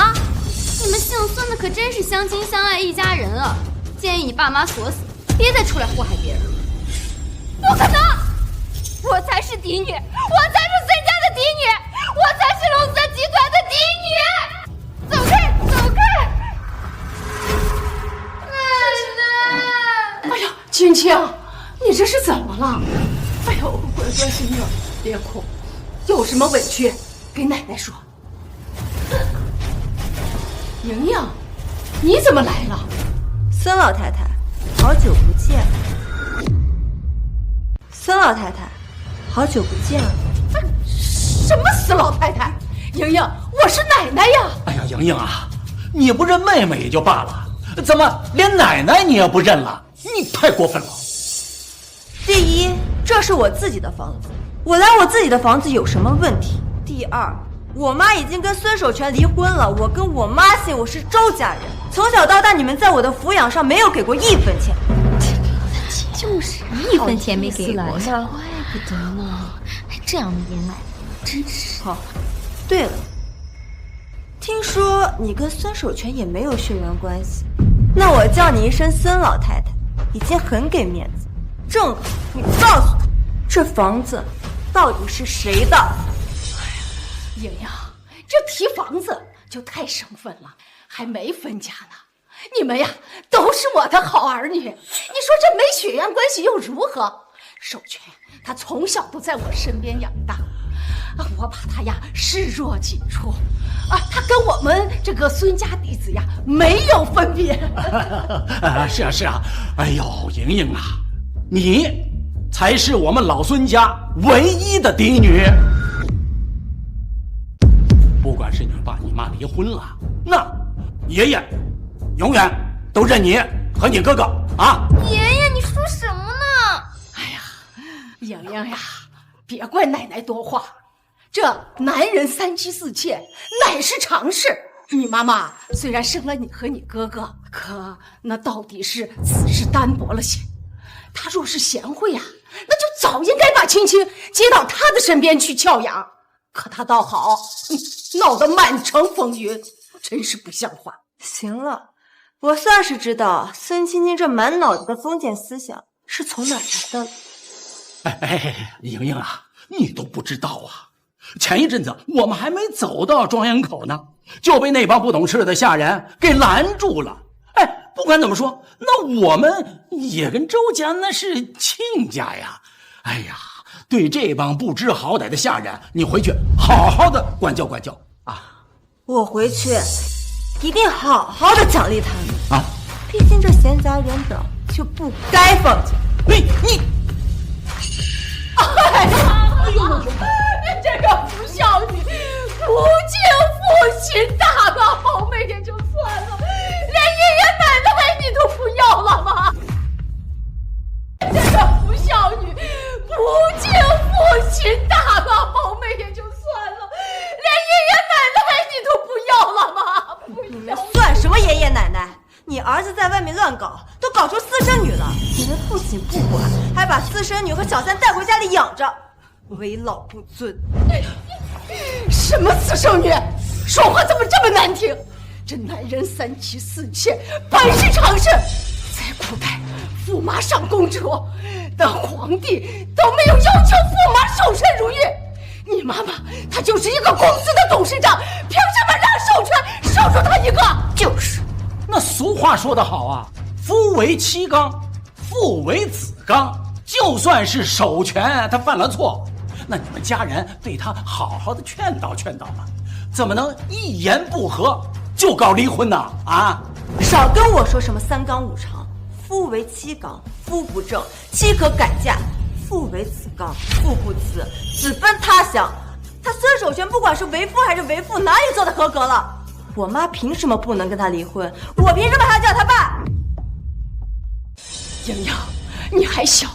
你们姓孙的可真是相亲相爱一家人啊！建议你爸妈锁死，别再出来祸害别人了。不可能！我才是嫡女，我才是孙家的嫡女，我才是龙泽集团的嫡女！走开，走开！奶奶！哎呀，青青，你这是怎么了？哎呦，乖乖孙女，别哭，有什么委屈给奶奶说。莹莹，你怎么来了？孙老太太，好久不见。孙老太太，好久不见了。什么死老太太？莹莹，我是奶奶呀！哎呀，莹莹啊，你不认妹妹也就罢了，怎么连奶奶你也不认了？你太过分了！第一，这是我自己的房子，我来我自己的房子有什么问题？第二，我妈已经跟孙守全离婚了，我跟我妈姓，我是周家人，从小到大你们在我的抚养上没有给过1分钱。就是1分钱没给我，怪不得呢，还这样的爷奶奶，真是。好，对了，听说你跟孙守全也没有血缘关系，那我叫你一声孙老太太，已经很给面子。正好，你告诉他，这房子到底是谁的？莹莹，这提房子就太生分了，还没分家呢。你们呀，都是我的好儿女。你说这没血缘关系又如何？守全他从小都在我身边养大，我把他呀视若己出，他跟我们这个孙家弟子呀没有分别。是啊是啊，哎呦，莹莹啊，你才是我们老孙家唯一的嫡女。不管是你爸你妈离婚了，那爷爷永远都认你和你哥哥啊！爷爷，你说什么呢？哎呀，莹莹呀，别怪奶奶多话，这男人3妻4妾乃是常事。你妈妈虽然生了你和你哥哥，可那到底是此事单薄了些。她若是贤惠呀，那就早应该把青青接到她的身边去教养。可她倒好，闹得满城风云，真是不像话。行了，我算是知道孙青青这满脑子的封建思想是从哪来的了。莹莹啊，你都不知道啊！前一阵子我们还没走到庄园口呢，就被那帮不懂事的下人给拦住了。不管怎么说，那我们也跟周家那是亲家呀。哎呀，对这帮不知好歹的下人，你回去好好的管教管教啊！我回去一定好好的奖励他们啊！毕竟这闲杂人等就不该放假。你，哎呦，这个不孝女，不敬父亲，大个好妹也就算了，连爷爷奶奶你都不要了吗？这个不孝女，不敬父亲，大个好妹也就算了，连爷爷奶奶你都不要了吗？你们算什么爷爷奶奶？你儿子在外面乱搞，都搞出私生女了，你们不仅不管，还把私生女和小三带回家里养着，为老不尊。什么私生女？说话怎么这么难听？这男人3妻4妾本是常事，在古代驸马上公主，但皇帝都没有要求驸马守身如玉。你妈妈她就是一个公司的董事长，凭什么让守全守住她一个？就是，那俗话说得好啊，夫为妻纲，父为子纲。就算是守全他犯了错，那你们家人对他好好的劝导劝导嘛，怎么能一言不合就告离婚呢？啊！少跟我说什么3纲5常，夫为妻纲，夫不正，妻可改嫁；父为子纲，父不辞，子奔他乡。他孙守全不管是为夫还是为父，哪里做的合格了？我妈凭什么不能跟他离婚？我凭什么还要叫他爸？莹莹，你还小，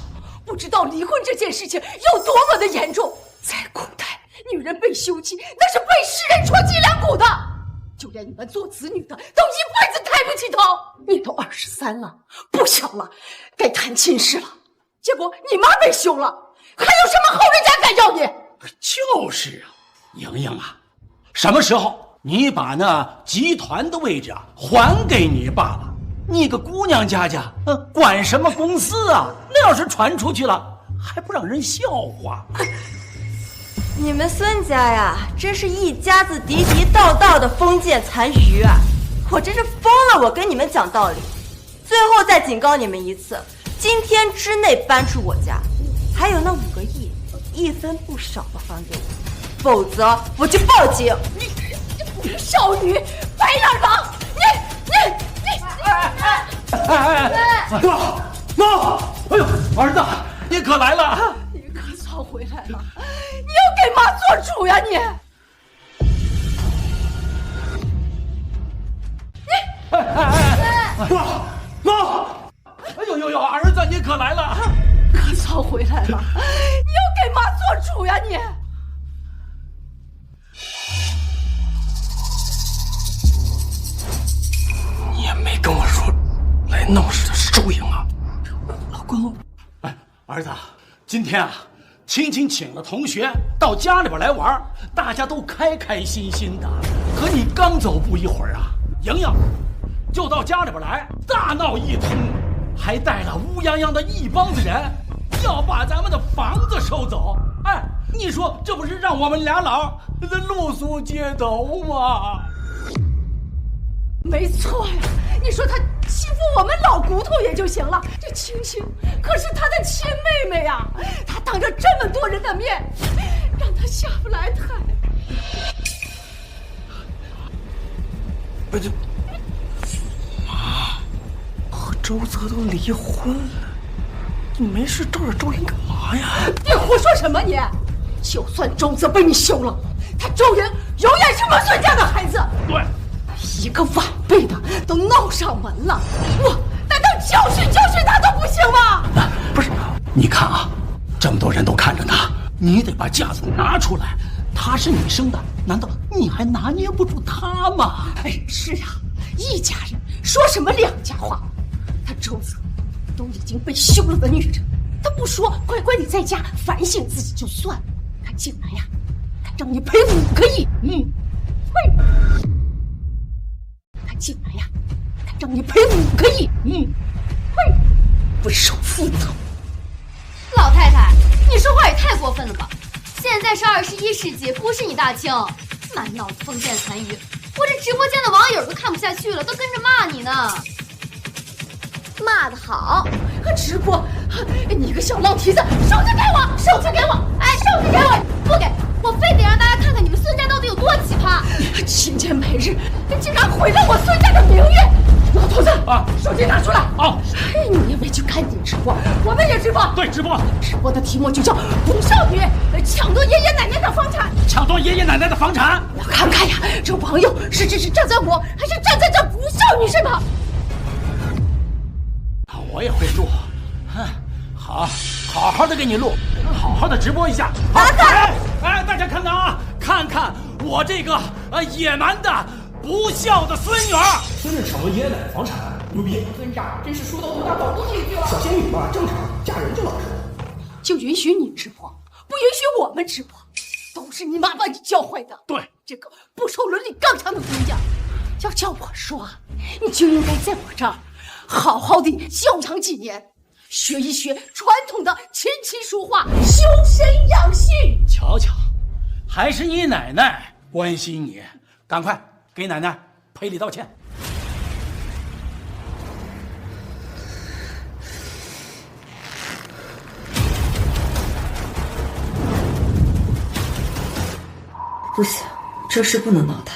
不知道离婚这件事情有多么的严重。在古代，女人被休妻那是被世人戳脊梁骨的，就连你们做子女的都一辈子抬不起头。你都23了，不小了，该谈亲事了。结果你妈被休了，还有什么后人家敢要你？就是啊，莹莹啊，什么时候你把那集团的位置还给你爸爸？你个姑娘家，管什么公司啊？那要是传出去了，还不让人笑话？你们孙家呀，真是一家子地地道道的封建残余啊！我真是疯了，我跟你们讲道理。最后再警告你们一次，今天之内搬出我家，还有那5个亿，1分不少的还给我，否则我就报警！你不孝女，白眼狼！妈！哎呦，儿子，你可来了！你可早回来了！你要给妈做主呀你！妈！哎呦，儿子，你可来了！可早回来了！你要给妈做主呀你！你也没跟我说，来闹事的是周莹啊！老公，儿子，今天啊，青青请了同学到家里边来玩，大家都开开心心的。可你刚走不一会儿啊，莹莹就到家里边来大闹一通，还带了乌泱泱的一帮子人，要把咱们的房子收走。哎，你说这不是让我们俩老露宿街头吗？没错呀，你说他欺负我们老骨头也就行了，这青青可是他的亲妹妹呀，他当着这么多人的面，让他下不来台。这妈和周泽都离婚了，你没事照着周莹干嘛呀？你胡说什么你？就算周泽被你休了，他周莹永远是我们孙家的孩子。对。一个晚辈的都闹上门了，我难道教训他都不行吗？不是，你看啊，这么多人都看着呢，你得把架子拿出来。他是你生的，难道你还拿捏不住他吗？哎，是啊，一家人说什么两家话。他周泽都已经被休了的女人，他不说乖乖地在家反省自己就算了，他竟然呀，他让你赔5个亿，呸！竟然呀，他让你赔5个亿，呸！不守妇道。老太太，你说话也太过分了吧！现在是21世纪，不是你大清，满脑子封建残余，我这直播间的网友都看不下去了，都跟着骂你呢。骂得好，直播，你个小浪蹄子，手机给我，手机给我，哎，手机给我，不给，我非得让大家看看你们孙家到底有多奇葩。今天每日，你竟然毁了我孙家的名誉！老头子啊，手机拿出来！啊！你们就赶紧直播，我们也直播。对，直播。直播的题目就叫“捕少女抢夺爷爷奶奶的房产”。抢夺爷爷奶奶的房产！我看看呀，这网友是站在我，还是站在这捕少女身旁？我也会录，好好的给你录，好好的直播一下。哎，大家看看啊，看看我这个野蛮的不孝的孙女儿，孙女抢夺爷爷奶奶房产，牛逼！村长真是说到做到，保护自己了。小仙女嘛，正常，嫁人就老实。就允许你直播，不允许我们直播，都是你妈把你教坏的。对，这个不守伦理纲常的姑娘，要叫我说，你就应该在我这儿好好的教养几年，学一学传统的琴棋书画，修身养性。瞧瞧，还是你奶奶关心你，赶快给奶奶赔礼道歉。不行，这事不能闹大，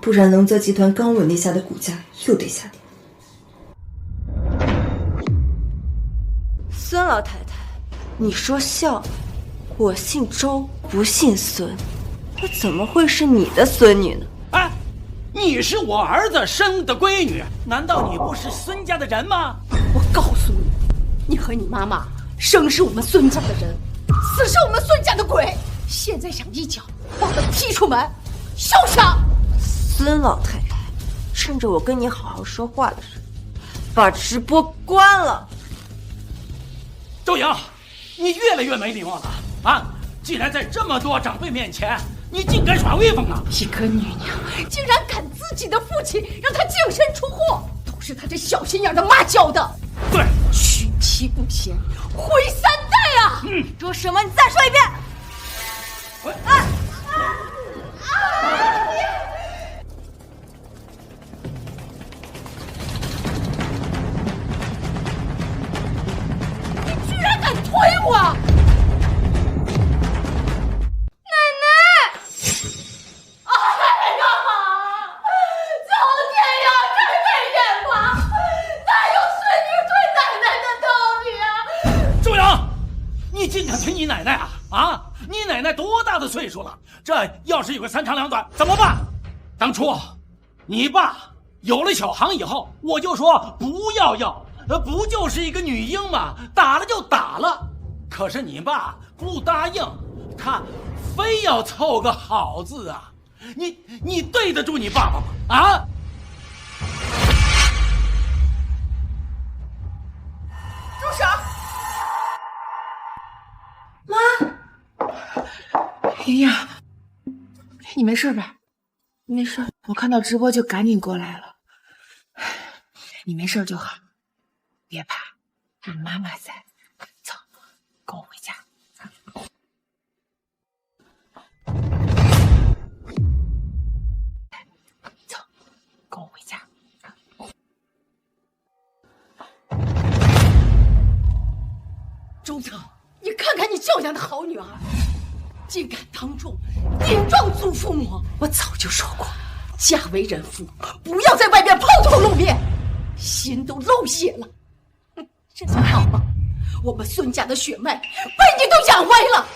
不然龙泽集团刚稳定下的股价又得下跌。孙老太太，你说笑，我姓周，不姓孙，我怎么会是你的孙女呢？哎，你是我儿子生的闺女，难道你不是孙家的人吗？我告诉你，你和你妈妈生是我们孙家的人，死是我们孙家的鬼。现在想一脚把我踢出门，休想！孙老太太，趁着我跟你好好说话的时候，把直播关了。周莹，你越来越没礼貌了啊！竟然在这么多长辈面前，你竟敢耍威风啊！一个女娘竟然赶自己的父亲，让他净身出户，都是他这小心眼的妈教的。对，娶妻不贤，毁3代啊！说什么？你再说一遍。你居然敢推我！奶奶！哎呀妈！苍天呀，真没眼光！哪有孙女推奶奶的道理啊？周阳，你竟敢推你奶奶啊！啊！你奶奶多大的岁数了？这要是有个3长2短怎么办？当初你爸有了小航以后，我就说不要，不就是一个女婴吗？打了就打了。可是你爸不答应，他非要凑个好字啊！你对得住你爸爸吗？啊！住手！莹莹，你没事吧？没事，我看到直播就赶紧过来了。你没事就好，别怕。有妈妈在，走，跟我回家。走，跟我回家。周成，你看看你教养的好女儿，竟敢当众顶撞祖父母！我早就说过，嫁为人妇，不要在外面抛头露面，心都漏血了。这下好了，我们孙家的血脉被你都养歪了。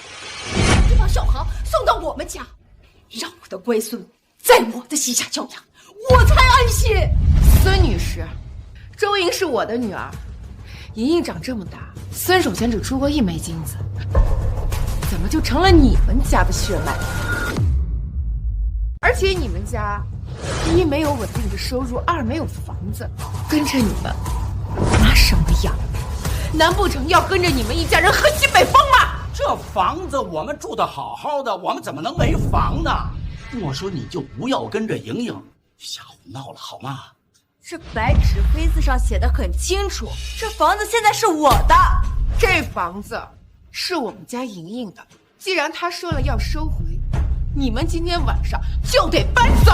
你把小航送到我们家，让我的乖孙在我的膝下教养，我才安心。孙女士，周莹是我的女儿，莹莹长这么大，孙守全只出过1枚精子，怎么就成了你们家的血脉？而且你们家1没有稳定的收入，2没有房子，跟着你们拿什么养？难不成要跟着你们一家人喝西北风吗？这房子我们住得好好的，我们怎么能没房呢？我说你就不要跟着莹莹瞎胡闹了，好吗？这白纸黑字上写的很清楚，这房子现在是我的。这房子是我们家莹莹的，既然她说了要收回，你们今天晚上就得搬走。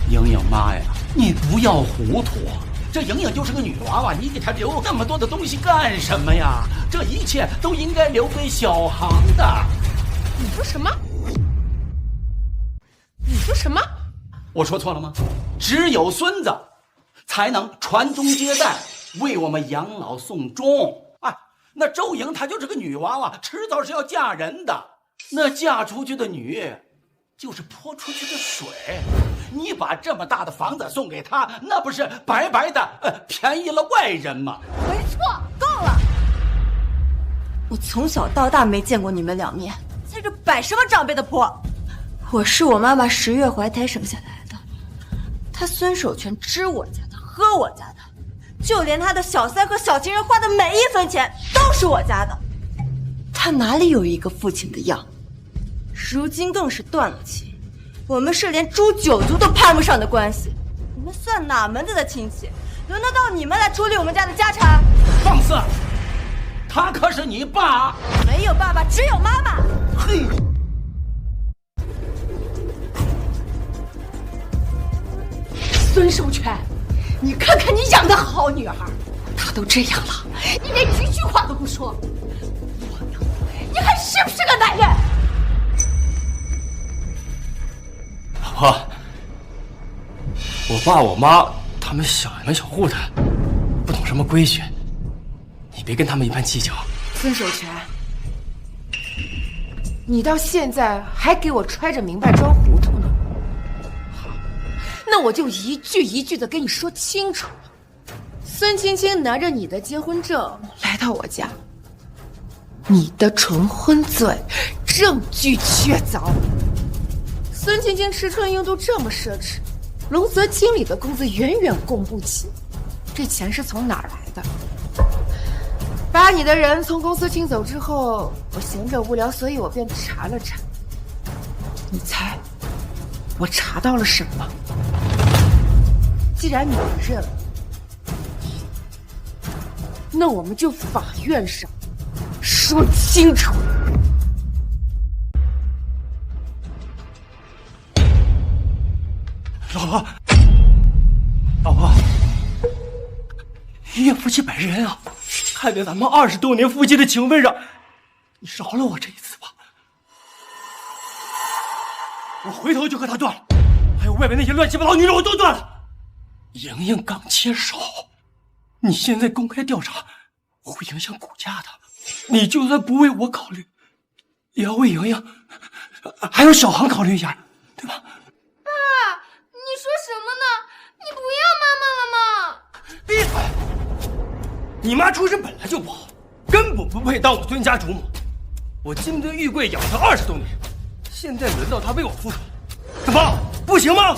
莹莹妈呀，你不要糊涂，这莹莹就是个女娃娃，你给她留那么多的东西干什么呀？这一切都应该留给小航的。你说什么？你说什么？我说错了吗？只有孙子才能传宗接代，为我们养老送终。哎，那周莹她就是个女娃娃，迟早是要嫁人的。那嫁出去的女，就是泼出去的水。你把这么大的房子送给她，那不是白白的便宜了外人吗？没错，够了！我从小到大没见过你们2面，在这摆什么长辈的谱？我是我妈妈10月怀胎生下来的，她孙守全吃我家的，喝我家的，就连他的小三和小情人花的每1分钱都是我家的。他哪里有一个父亲的样？如今更是断了亲，我们是连诛9族都攀不上的关系。你们算哪门子的亲戚？轮得到你们来处理我们家的家产？放肆！他可是你爸。没有爸爸，只有妈妈。嘿。孙守全，你看看你养的好女儿，她都这样了，你连1句话都不说，我呢，你还是不是个男人？老婆，我爸我妈他们小门小户的，不懂什么规矩，你别跟他们一般计较。孙守全，你到现在还给我揣着明白装糊涂呢。那我就一句一句的跟你说清楚。孙青青拿着你的结婚证来到我家，你的重婚罪证据确凿。孙青青吃春膺都这么奢侈，龙泽经理的工资远远供不起，这钱是从哪儿来的？把你的人从公司请走之后，我闲着无聊，所以我便查了查。你猜我查到了什么？既然你不认，那我们就法院上说清楚。老婆，老婆，一夜夫妻百日恩啊！看在咱们20多年夫妻的情分上，你饶了我这一次吧。我回头就和他断了，还有外面那些乱七八糟女人我都断了。莹莹刚接手，你现在公开调查会影响股价的。你就算不为我考虑，也要为莹莹还有小航考虑一下，对吧？爸，你说什么呢？你不要妈妈了吗？闭嘴！你妈出身本来就不好，根本不配当我孙家主母。我金樽玉贵养她20多年，现在轮到她为我付出，怎么不行吗？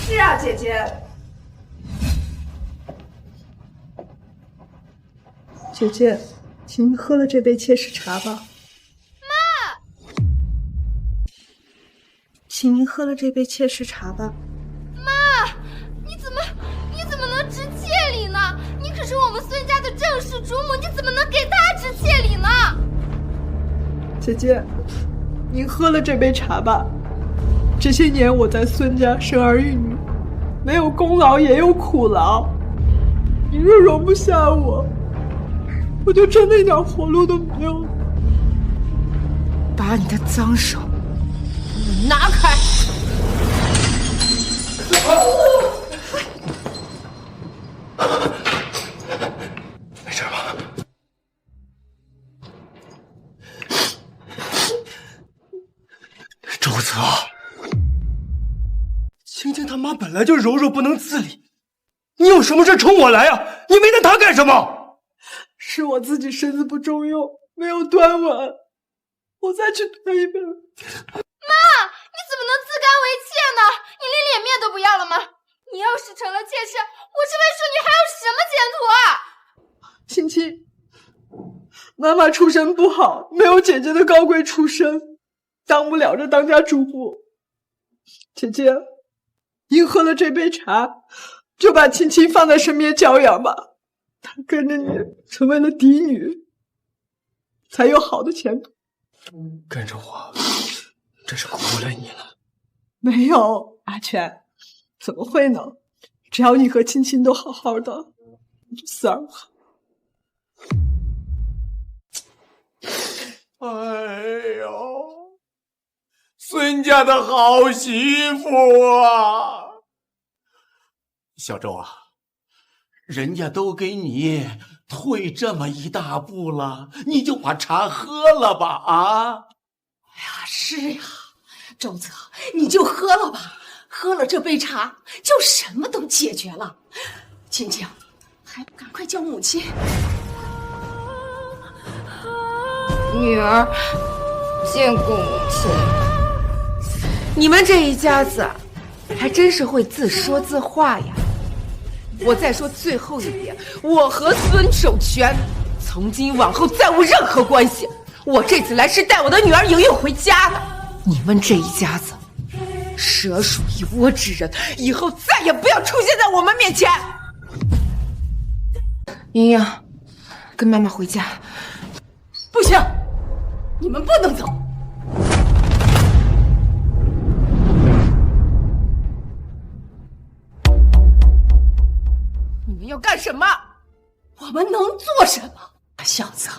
是啊，姐姐。姐姐，请您喝了这杯切氏茶吧。妈，请您喝了这杯切氏茶吧。妈，你怎么能知切礼呢？你可是我们孙姐姐，您喝了这杯茶吧。这些年我在孙家生儿育女，没有功劳也有苦劳。你若容不下我，我就真的一点活路都没有了。把你的脏手拿开！没事吧？周泽，青青他妈本来就柔弱不能自理，你有什么事冲我来啊？你为难他干什么？是我自己身子不中用，没有端稳，我再去端一杯。妈，你怎么能自甘为妾呢？你连脸面都不要了吗？你要是成了妾室，我这位淑女还有什么前途啊？青青，妈妈出身不好，没有姐姐的高贵出身，当不了这当家主妇。姐姐，您喝了这杯茶，就把青青放在身边教养吧。她跟着你成为了嫡女，才有好的前途。跟着我，真是苦了你了。没有，阿全，怎么会呢？只要你和青青都好好的，你就死而无憾。哎呦，孙家的好媳妇啊！小周啊，人家都给你退这么一大步了，你就把茶喝了吧啊！哎呀，是呀，周泽，你就喝了吧，喝了这杯茶，就什么都解决了。青青，还不赶快叫母亲？女儿见过母亲。你们这一家子还真是会自说自话呀。我再说最后一遍，我和孙守全从今往后再无任何关系。我这次来是带我的女儿莹莹回家的。你们这一家子蛇鼠一窝之人，以后再也不要出现在我们面前。莹莹，跟妈妈回家。不行，你们不能走。你们要干什么？我们能做什么？小泽，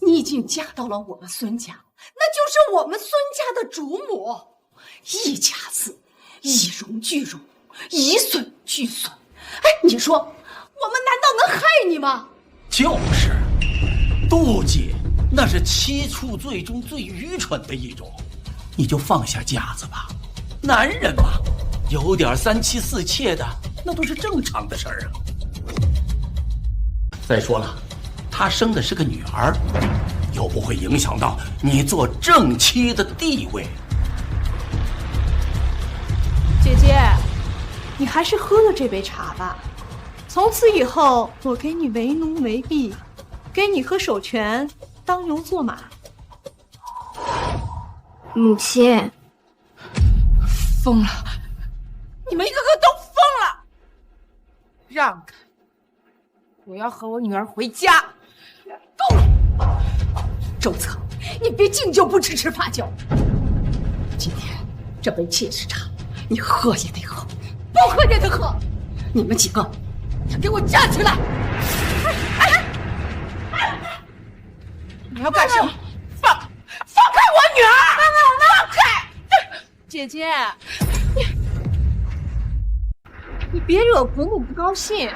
你已经嫁到了我们孙家，那就是我们孙家的主母。一家子一荣俱荣，一损俱损。哎，你说我们难道能害你吗？就是，妒忌那是七处罪中最愚蠢的一种。你就放下架子吧，男人嘛，有点三妻四妾的，那都是正常的事儿啊。再说了，她生的是个女儿，又不会影响到你做正妻的地位。姐姐，你还是喝了这杯茶吧。从此以后，我给你为奴为婢，给你和守全当牛做马。母亲，疯了！你们一个个都疯了！让开！我要和我女儿回家。够了，周泽，你别敬酒不吃罚酒。今天这杯妾室茶，你喝也得喝，不喝也得喝。你们几个，给我站起来！你要干什么？放开我女儿！放开！姐姐，你别惹婆母不高兴，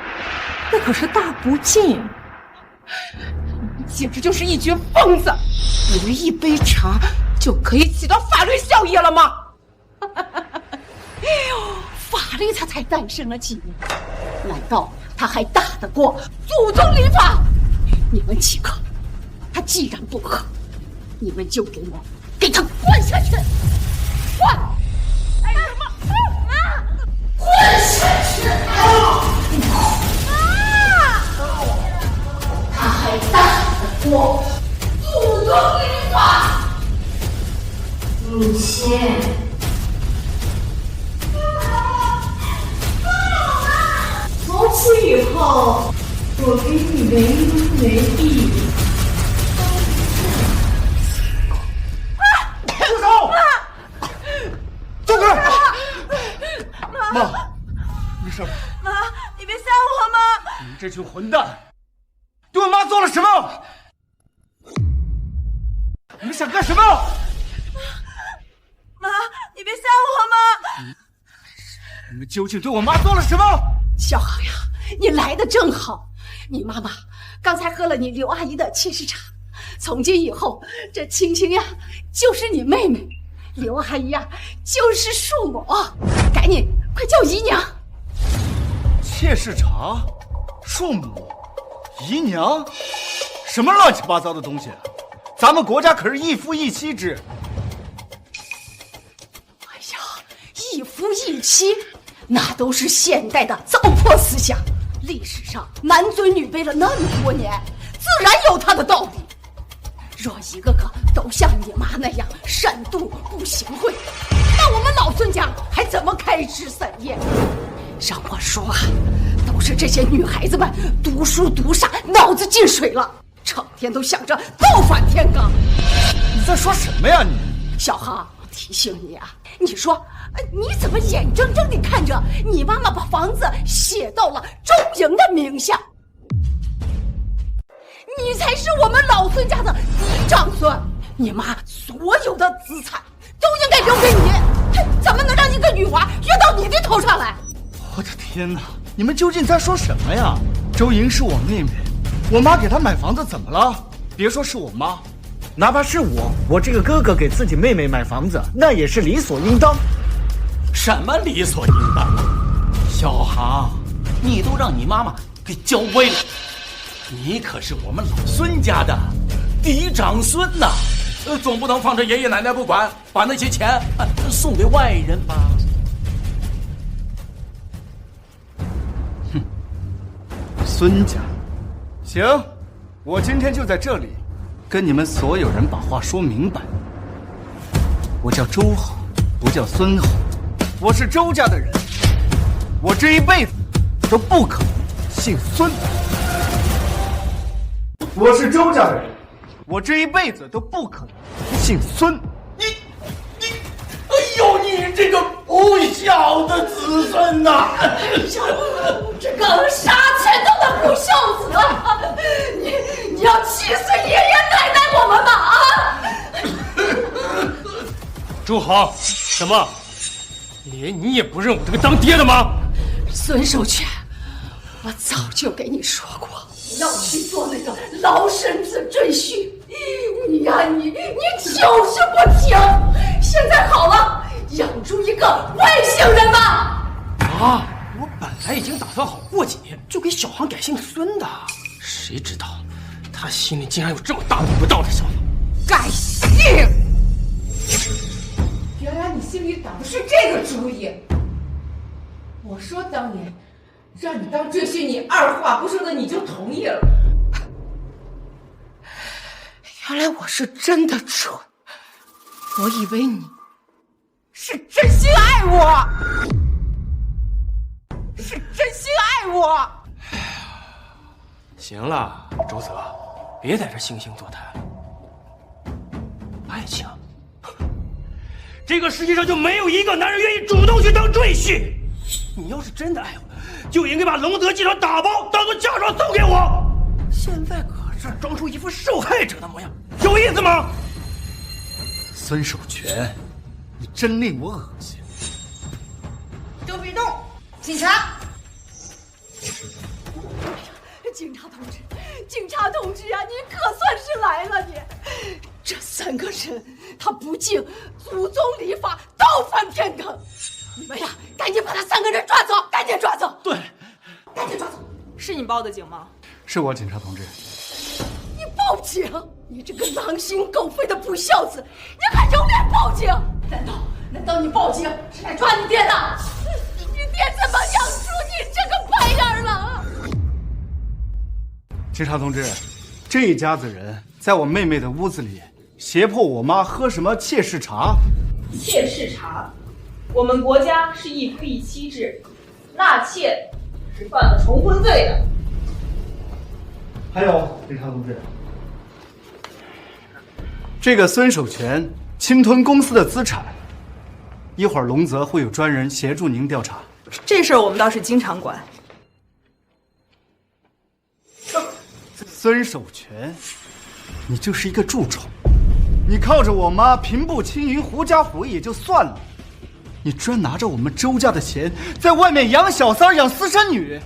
那可是大不敬。你简直就是一群疯子！以为一杯茶就可以起到法律效益了吗？法律它才诞生了几年，难道它还打得过祖宗礼法？你们几个，他既然不喝，你们就给他灌下去，灌！哎呀妈！灌下去！他还打得过祖宗礼法？母亲。从此以后，我给你为奴为婢。没事吧？妈，你别杀我妈！你们这群混蛋，对我妈做了什么？你们想干什么？妈，你别杀我妈！你们究竟对我妈做了什么？小航呀，你来的正好。你妈妈刚才喝了你刘阿姨的切氏茶，从今以后，这青青呀就是你妹妹，刘阿姨呀就是庶母。赶紧快叫姨娘。切氏茶，庶母，姨娘，什么乱七八糟的东西？咱们国家可是一夫一妻制。哎呀，一夫一妻，那都是现代的糟粕思想。历史上男尊女卑了那么多年，自然有它的道理。若一个个都像你妈那样善妒不行贿，那我们老孙家还怎么开枝散叶？让我说啊，都是这些女孩子们读书读傻，脑子进水了，成天都想着倒反天罡。你在说什么呀你？小航，提醒你啊，你说你怎么眼睁睁地看着你妈妈把房子写到了周莹的名下？你才是我们老孙家的嫡长孙，你妈所有的资产都应该留给你，怎么能让一个女娃越到你的头上来？我的天哪！你们究竟在说什么呀？周莹是我妹妹，我妈给她买房子怎么了？别说是我妈，哪怕是我这个哥哥给自己妹妹买房子，那也是理所应当。什么理所应当啊？小航，你都让你妈妈给教歪了。你可是我们老孙家的嫡长孙呐，总不能放着爷爷奶奶不管，把那些钱送给外人吧？哼，孙家，行，我今天就在这里跟你们所有人把话说明白。我叫周好，不叫孙好，我是周家的人，我这一辈子都不可能姓孙。我是周家的人，我这一辈子都不可能姓孙。哎呦，你这个不孝的子孙呐！这个杀钱豆的不孝子啊！你要气死爷爷奶奶我们吧！周好，什么？连你也不认我这个当爹的吗？孙守全，我早就给你说过，要去做那个劳身子赘婿，你呀你就是不听。现在好了，养出一个外姓人吧。啊，我本来已经打算好过几年就给小航改姓孙的，谁知道他心里竟然有这么大逆不道的想法。改姓？原来你心里打的是这个主意。我说当年让你当赘婿，你二话不说的你就同意了。原来我是真的蠢，我以为你是真心爱我，是真心爱我。行了，周泽，别在这惺惺作态了。爱情，这个世界上就没有一个男人愿意主动去当赘婿。你要是真的爱我，就应该把龙泽集团打包当做嫁妆送给我。现在搁这装出一副受害者的模样，有意思吗？孙守全，你真令我恶心。周笔动，警察。警察同志，警察同志啊，你可算是来了你！这三个人，他不敬祖宗礼法，倒反天罡。你们呀，赶紧把他三个人抓走，赶紧抓走！对，赶紧抓走！是你报的警吗？是我，警察同志。你报警？你这个狼心狗肺的不孝子，你还有脸报警？难道你报警是来抓你爹的？你爹怎么养出你这个白眼了？警察同志，这一家子人在我妹妹的屋子里胁迫我妈喝什么妾室茶？妾室茶，我们国家是一夫一妻制，纳妾是犯了重婚罪的。还有，警察同志，这个孙守全侵吞公司的资产，一会儿龙泽会有专人协助您调查。这事儿我们倒是经常管。孙守全，你就是一个蛀虫。你靠着我妈平步青云、狐假虎威也就算了，你居然拿着我们周家的钱在外面养小三、养私生女。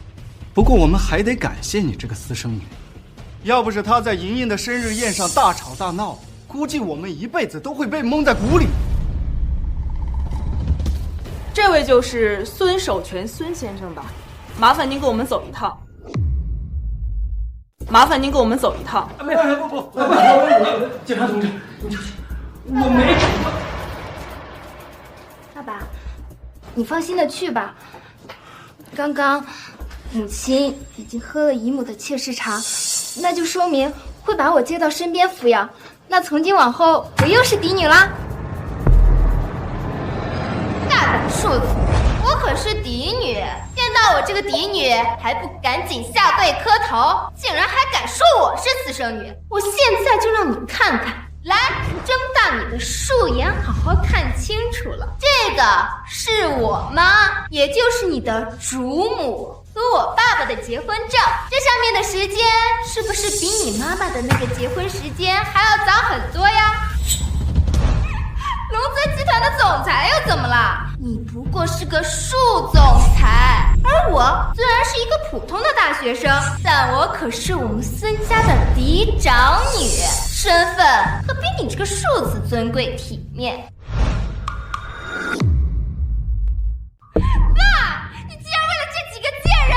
不过我们还得感谢你这个私生女，要不是她在莹莹的生日宴上大吵大闹，估计我们一辈子都会被蒙在鼓里。这位就是孙守全孙先生吧？麻烦您跟我们走一趟。麻烦您跟我们走一趟。不，警察同志，你出去，我没。爸爸，你放心的去吧。刚刚母亲已经喝了姨母的妾室茶，那就说明会把我接到身边抚养。那从今往后，我又是嫡女啦。大胆庶子，我可是嫡女，见到我这个嫡女还不赶紧下跪磕头，竟然还敢说我是私生女！我现在就让你看看，来，睁大你的树眼，好好看清楚了，这个是我妈，也就是你的主母和我爸爸的结婚照，这上面的时间是不是比你妈妈的那个结婚时间还要早很多呀？龙泽集团的总裁又怎么了？你不过是个庶总裁，而我虽然是一个普通的大学生，但我可是我们孙家的嫡长女，身份可比你这个庶子尊贵体面。爸，你竟然为了这几个贱人，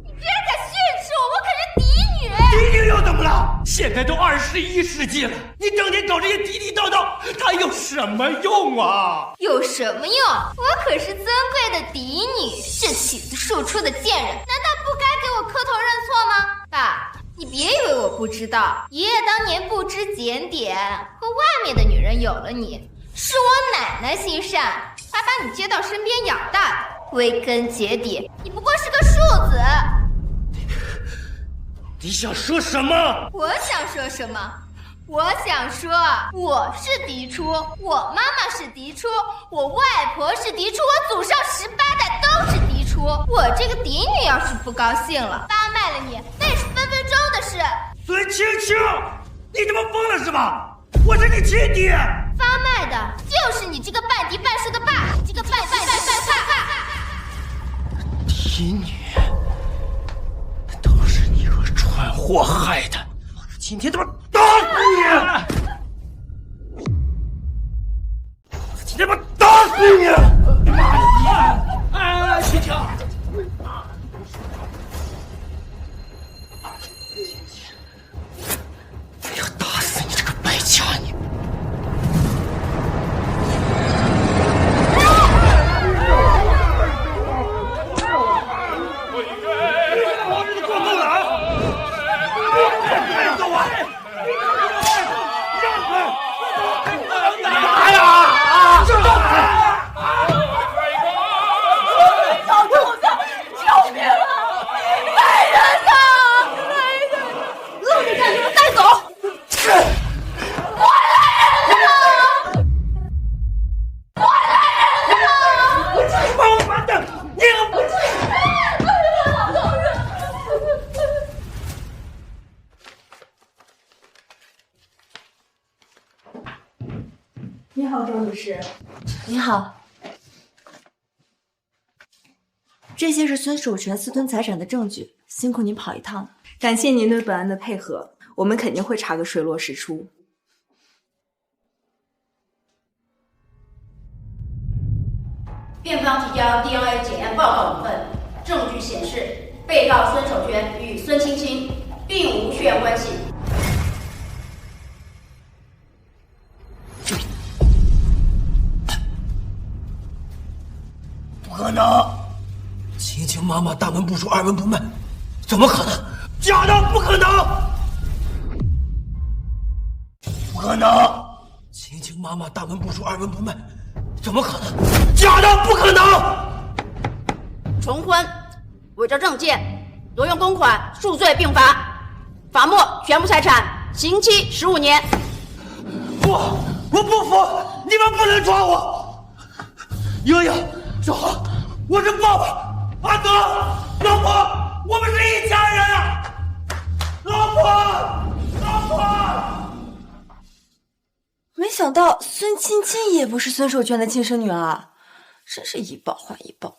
你居然敢训斥我，我可是嫡女！嫡女又怎么了？现在都21世纪了，你整天搞这些地地道道，它有什么用啊？有什么用？我可是尊贵的嫡女，这起子庶出的贱人，难道不该给我磕头认错吗？爸，你别以为我不知道，爷爷当年不知检点，和外面的女人有了你，是我奶奶心善，才把你接到身边养大的。归根结底，你不过是个庶子。你想说什么？我想说什么？我想说，我是嫡出，我妈妈是嫡出，我外婆是嫡出，我祖上18代都是嫡出。我这个嫡女要是不高兴了，发卖了你，那也是分分钟的事。孙青青，你他妈疯了是吧？我是你亲爹。发卖的就是你这个半嫡半庶的爸，你这个半爸。嫡女。传祸害的，我今天他妈打死你！我今天他妈打死你！哎，青青，我要打死你这个败家女！你好，周女士。你好，这些是孙守全私吞财产的证据，辛苦您跑一趟了。感谢您对本案的配合，我们肯定会查个水落石出。辩方提交 DNA 检验报告部分，证据显示，被告孙守全与孙青青并无血缘关系。不可能！青青妈妈大门不出二门不迈，怎么可能？假的，不可能！不可能！青青妈妈大门不出二门不迈，怎么可能？假的，不可能！重婚、伪造证件、挪用公款，数罪并罚，罚没全部财产，刑期15年。我不服！你们不能抓我！莹莹，小航，我是爸爸。阿德，老婆，我们是一家人啊！老婆。没想到孙青青也不是孙守全的亲生女儿，真是一报还一报。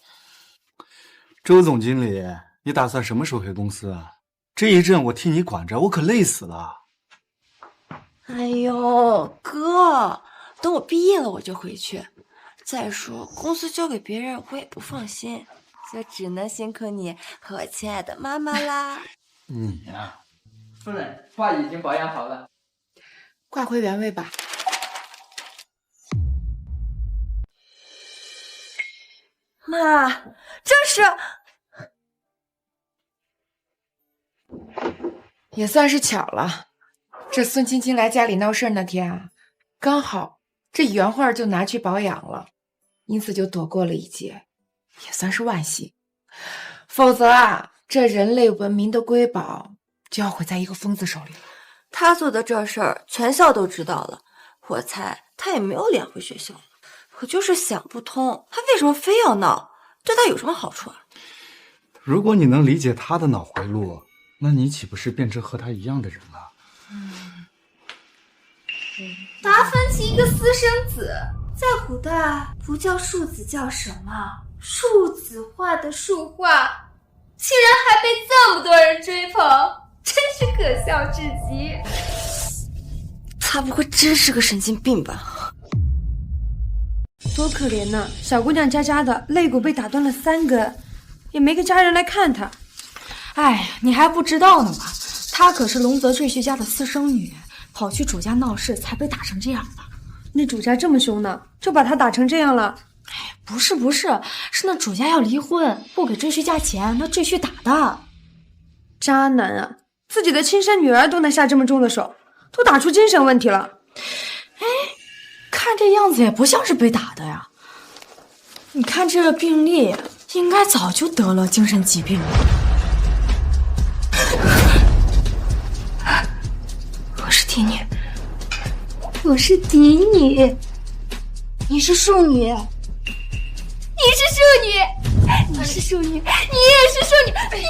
周总经理，你打算什么时候回公司啊？这一阵我替你管着，我可累死了。哎呦，哥，等我毕业了我就回去。再说公司交给别人我也不放心，就只能辛苦你和我亲爱的妈妈啦。你呀，夫人，画已经保养好了，挂回原位吧。妈，这是……也算是巧了，这孙青青来家里闹事那天啊，刚好这原画就拿去保养了，因此就躲过了一劫，也算是万幸。否则啊，这人类文明的瑰宝就要毁在一个疯子手里了。他做的这事儿，全校都知道了，我猜他也没有脸回学校。我就是想不通，他为什么非要闹？对他有什么好处啊？如果你能理解他的脑回路，那你岂不是变成和他一样的人了？达芬奇一个私生子，在古代不叫庶子叫什么？庶子画的树画，竟然还被这么多人追捧，真是可笑至极。他不会真是个神经病吧？多可怜呐！小姑娘家家的，肋骨被打断了3根，也没个家人来看她。哎，你还不知道呢吧？她可是龙泽翠学家的私生女，跑去主家闹事，才被打成这样的。那主家这么凶呢，就把她打成这样了？哎，不是，是那主家要离婚，不给赘婿家钱，那赘婿打的。渣男啊！自己的亲生女儿都能下这么重的手，都打出精神问题了。哎，看这样子也不像是被打的呀。你看这个病历，应该早就得了精神疾病了。我是嫡女，我是嫡女，你是庶女，你是庶女，你是庶女，你也是庶女，你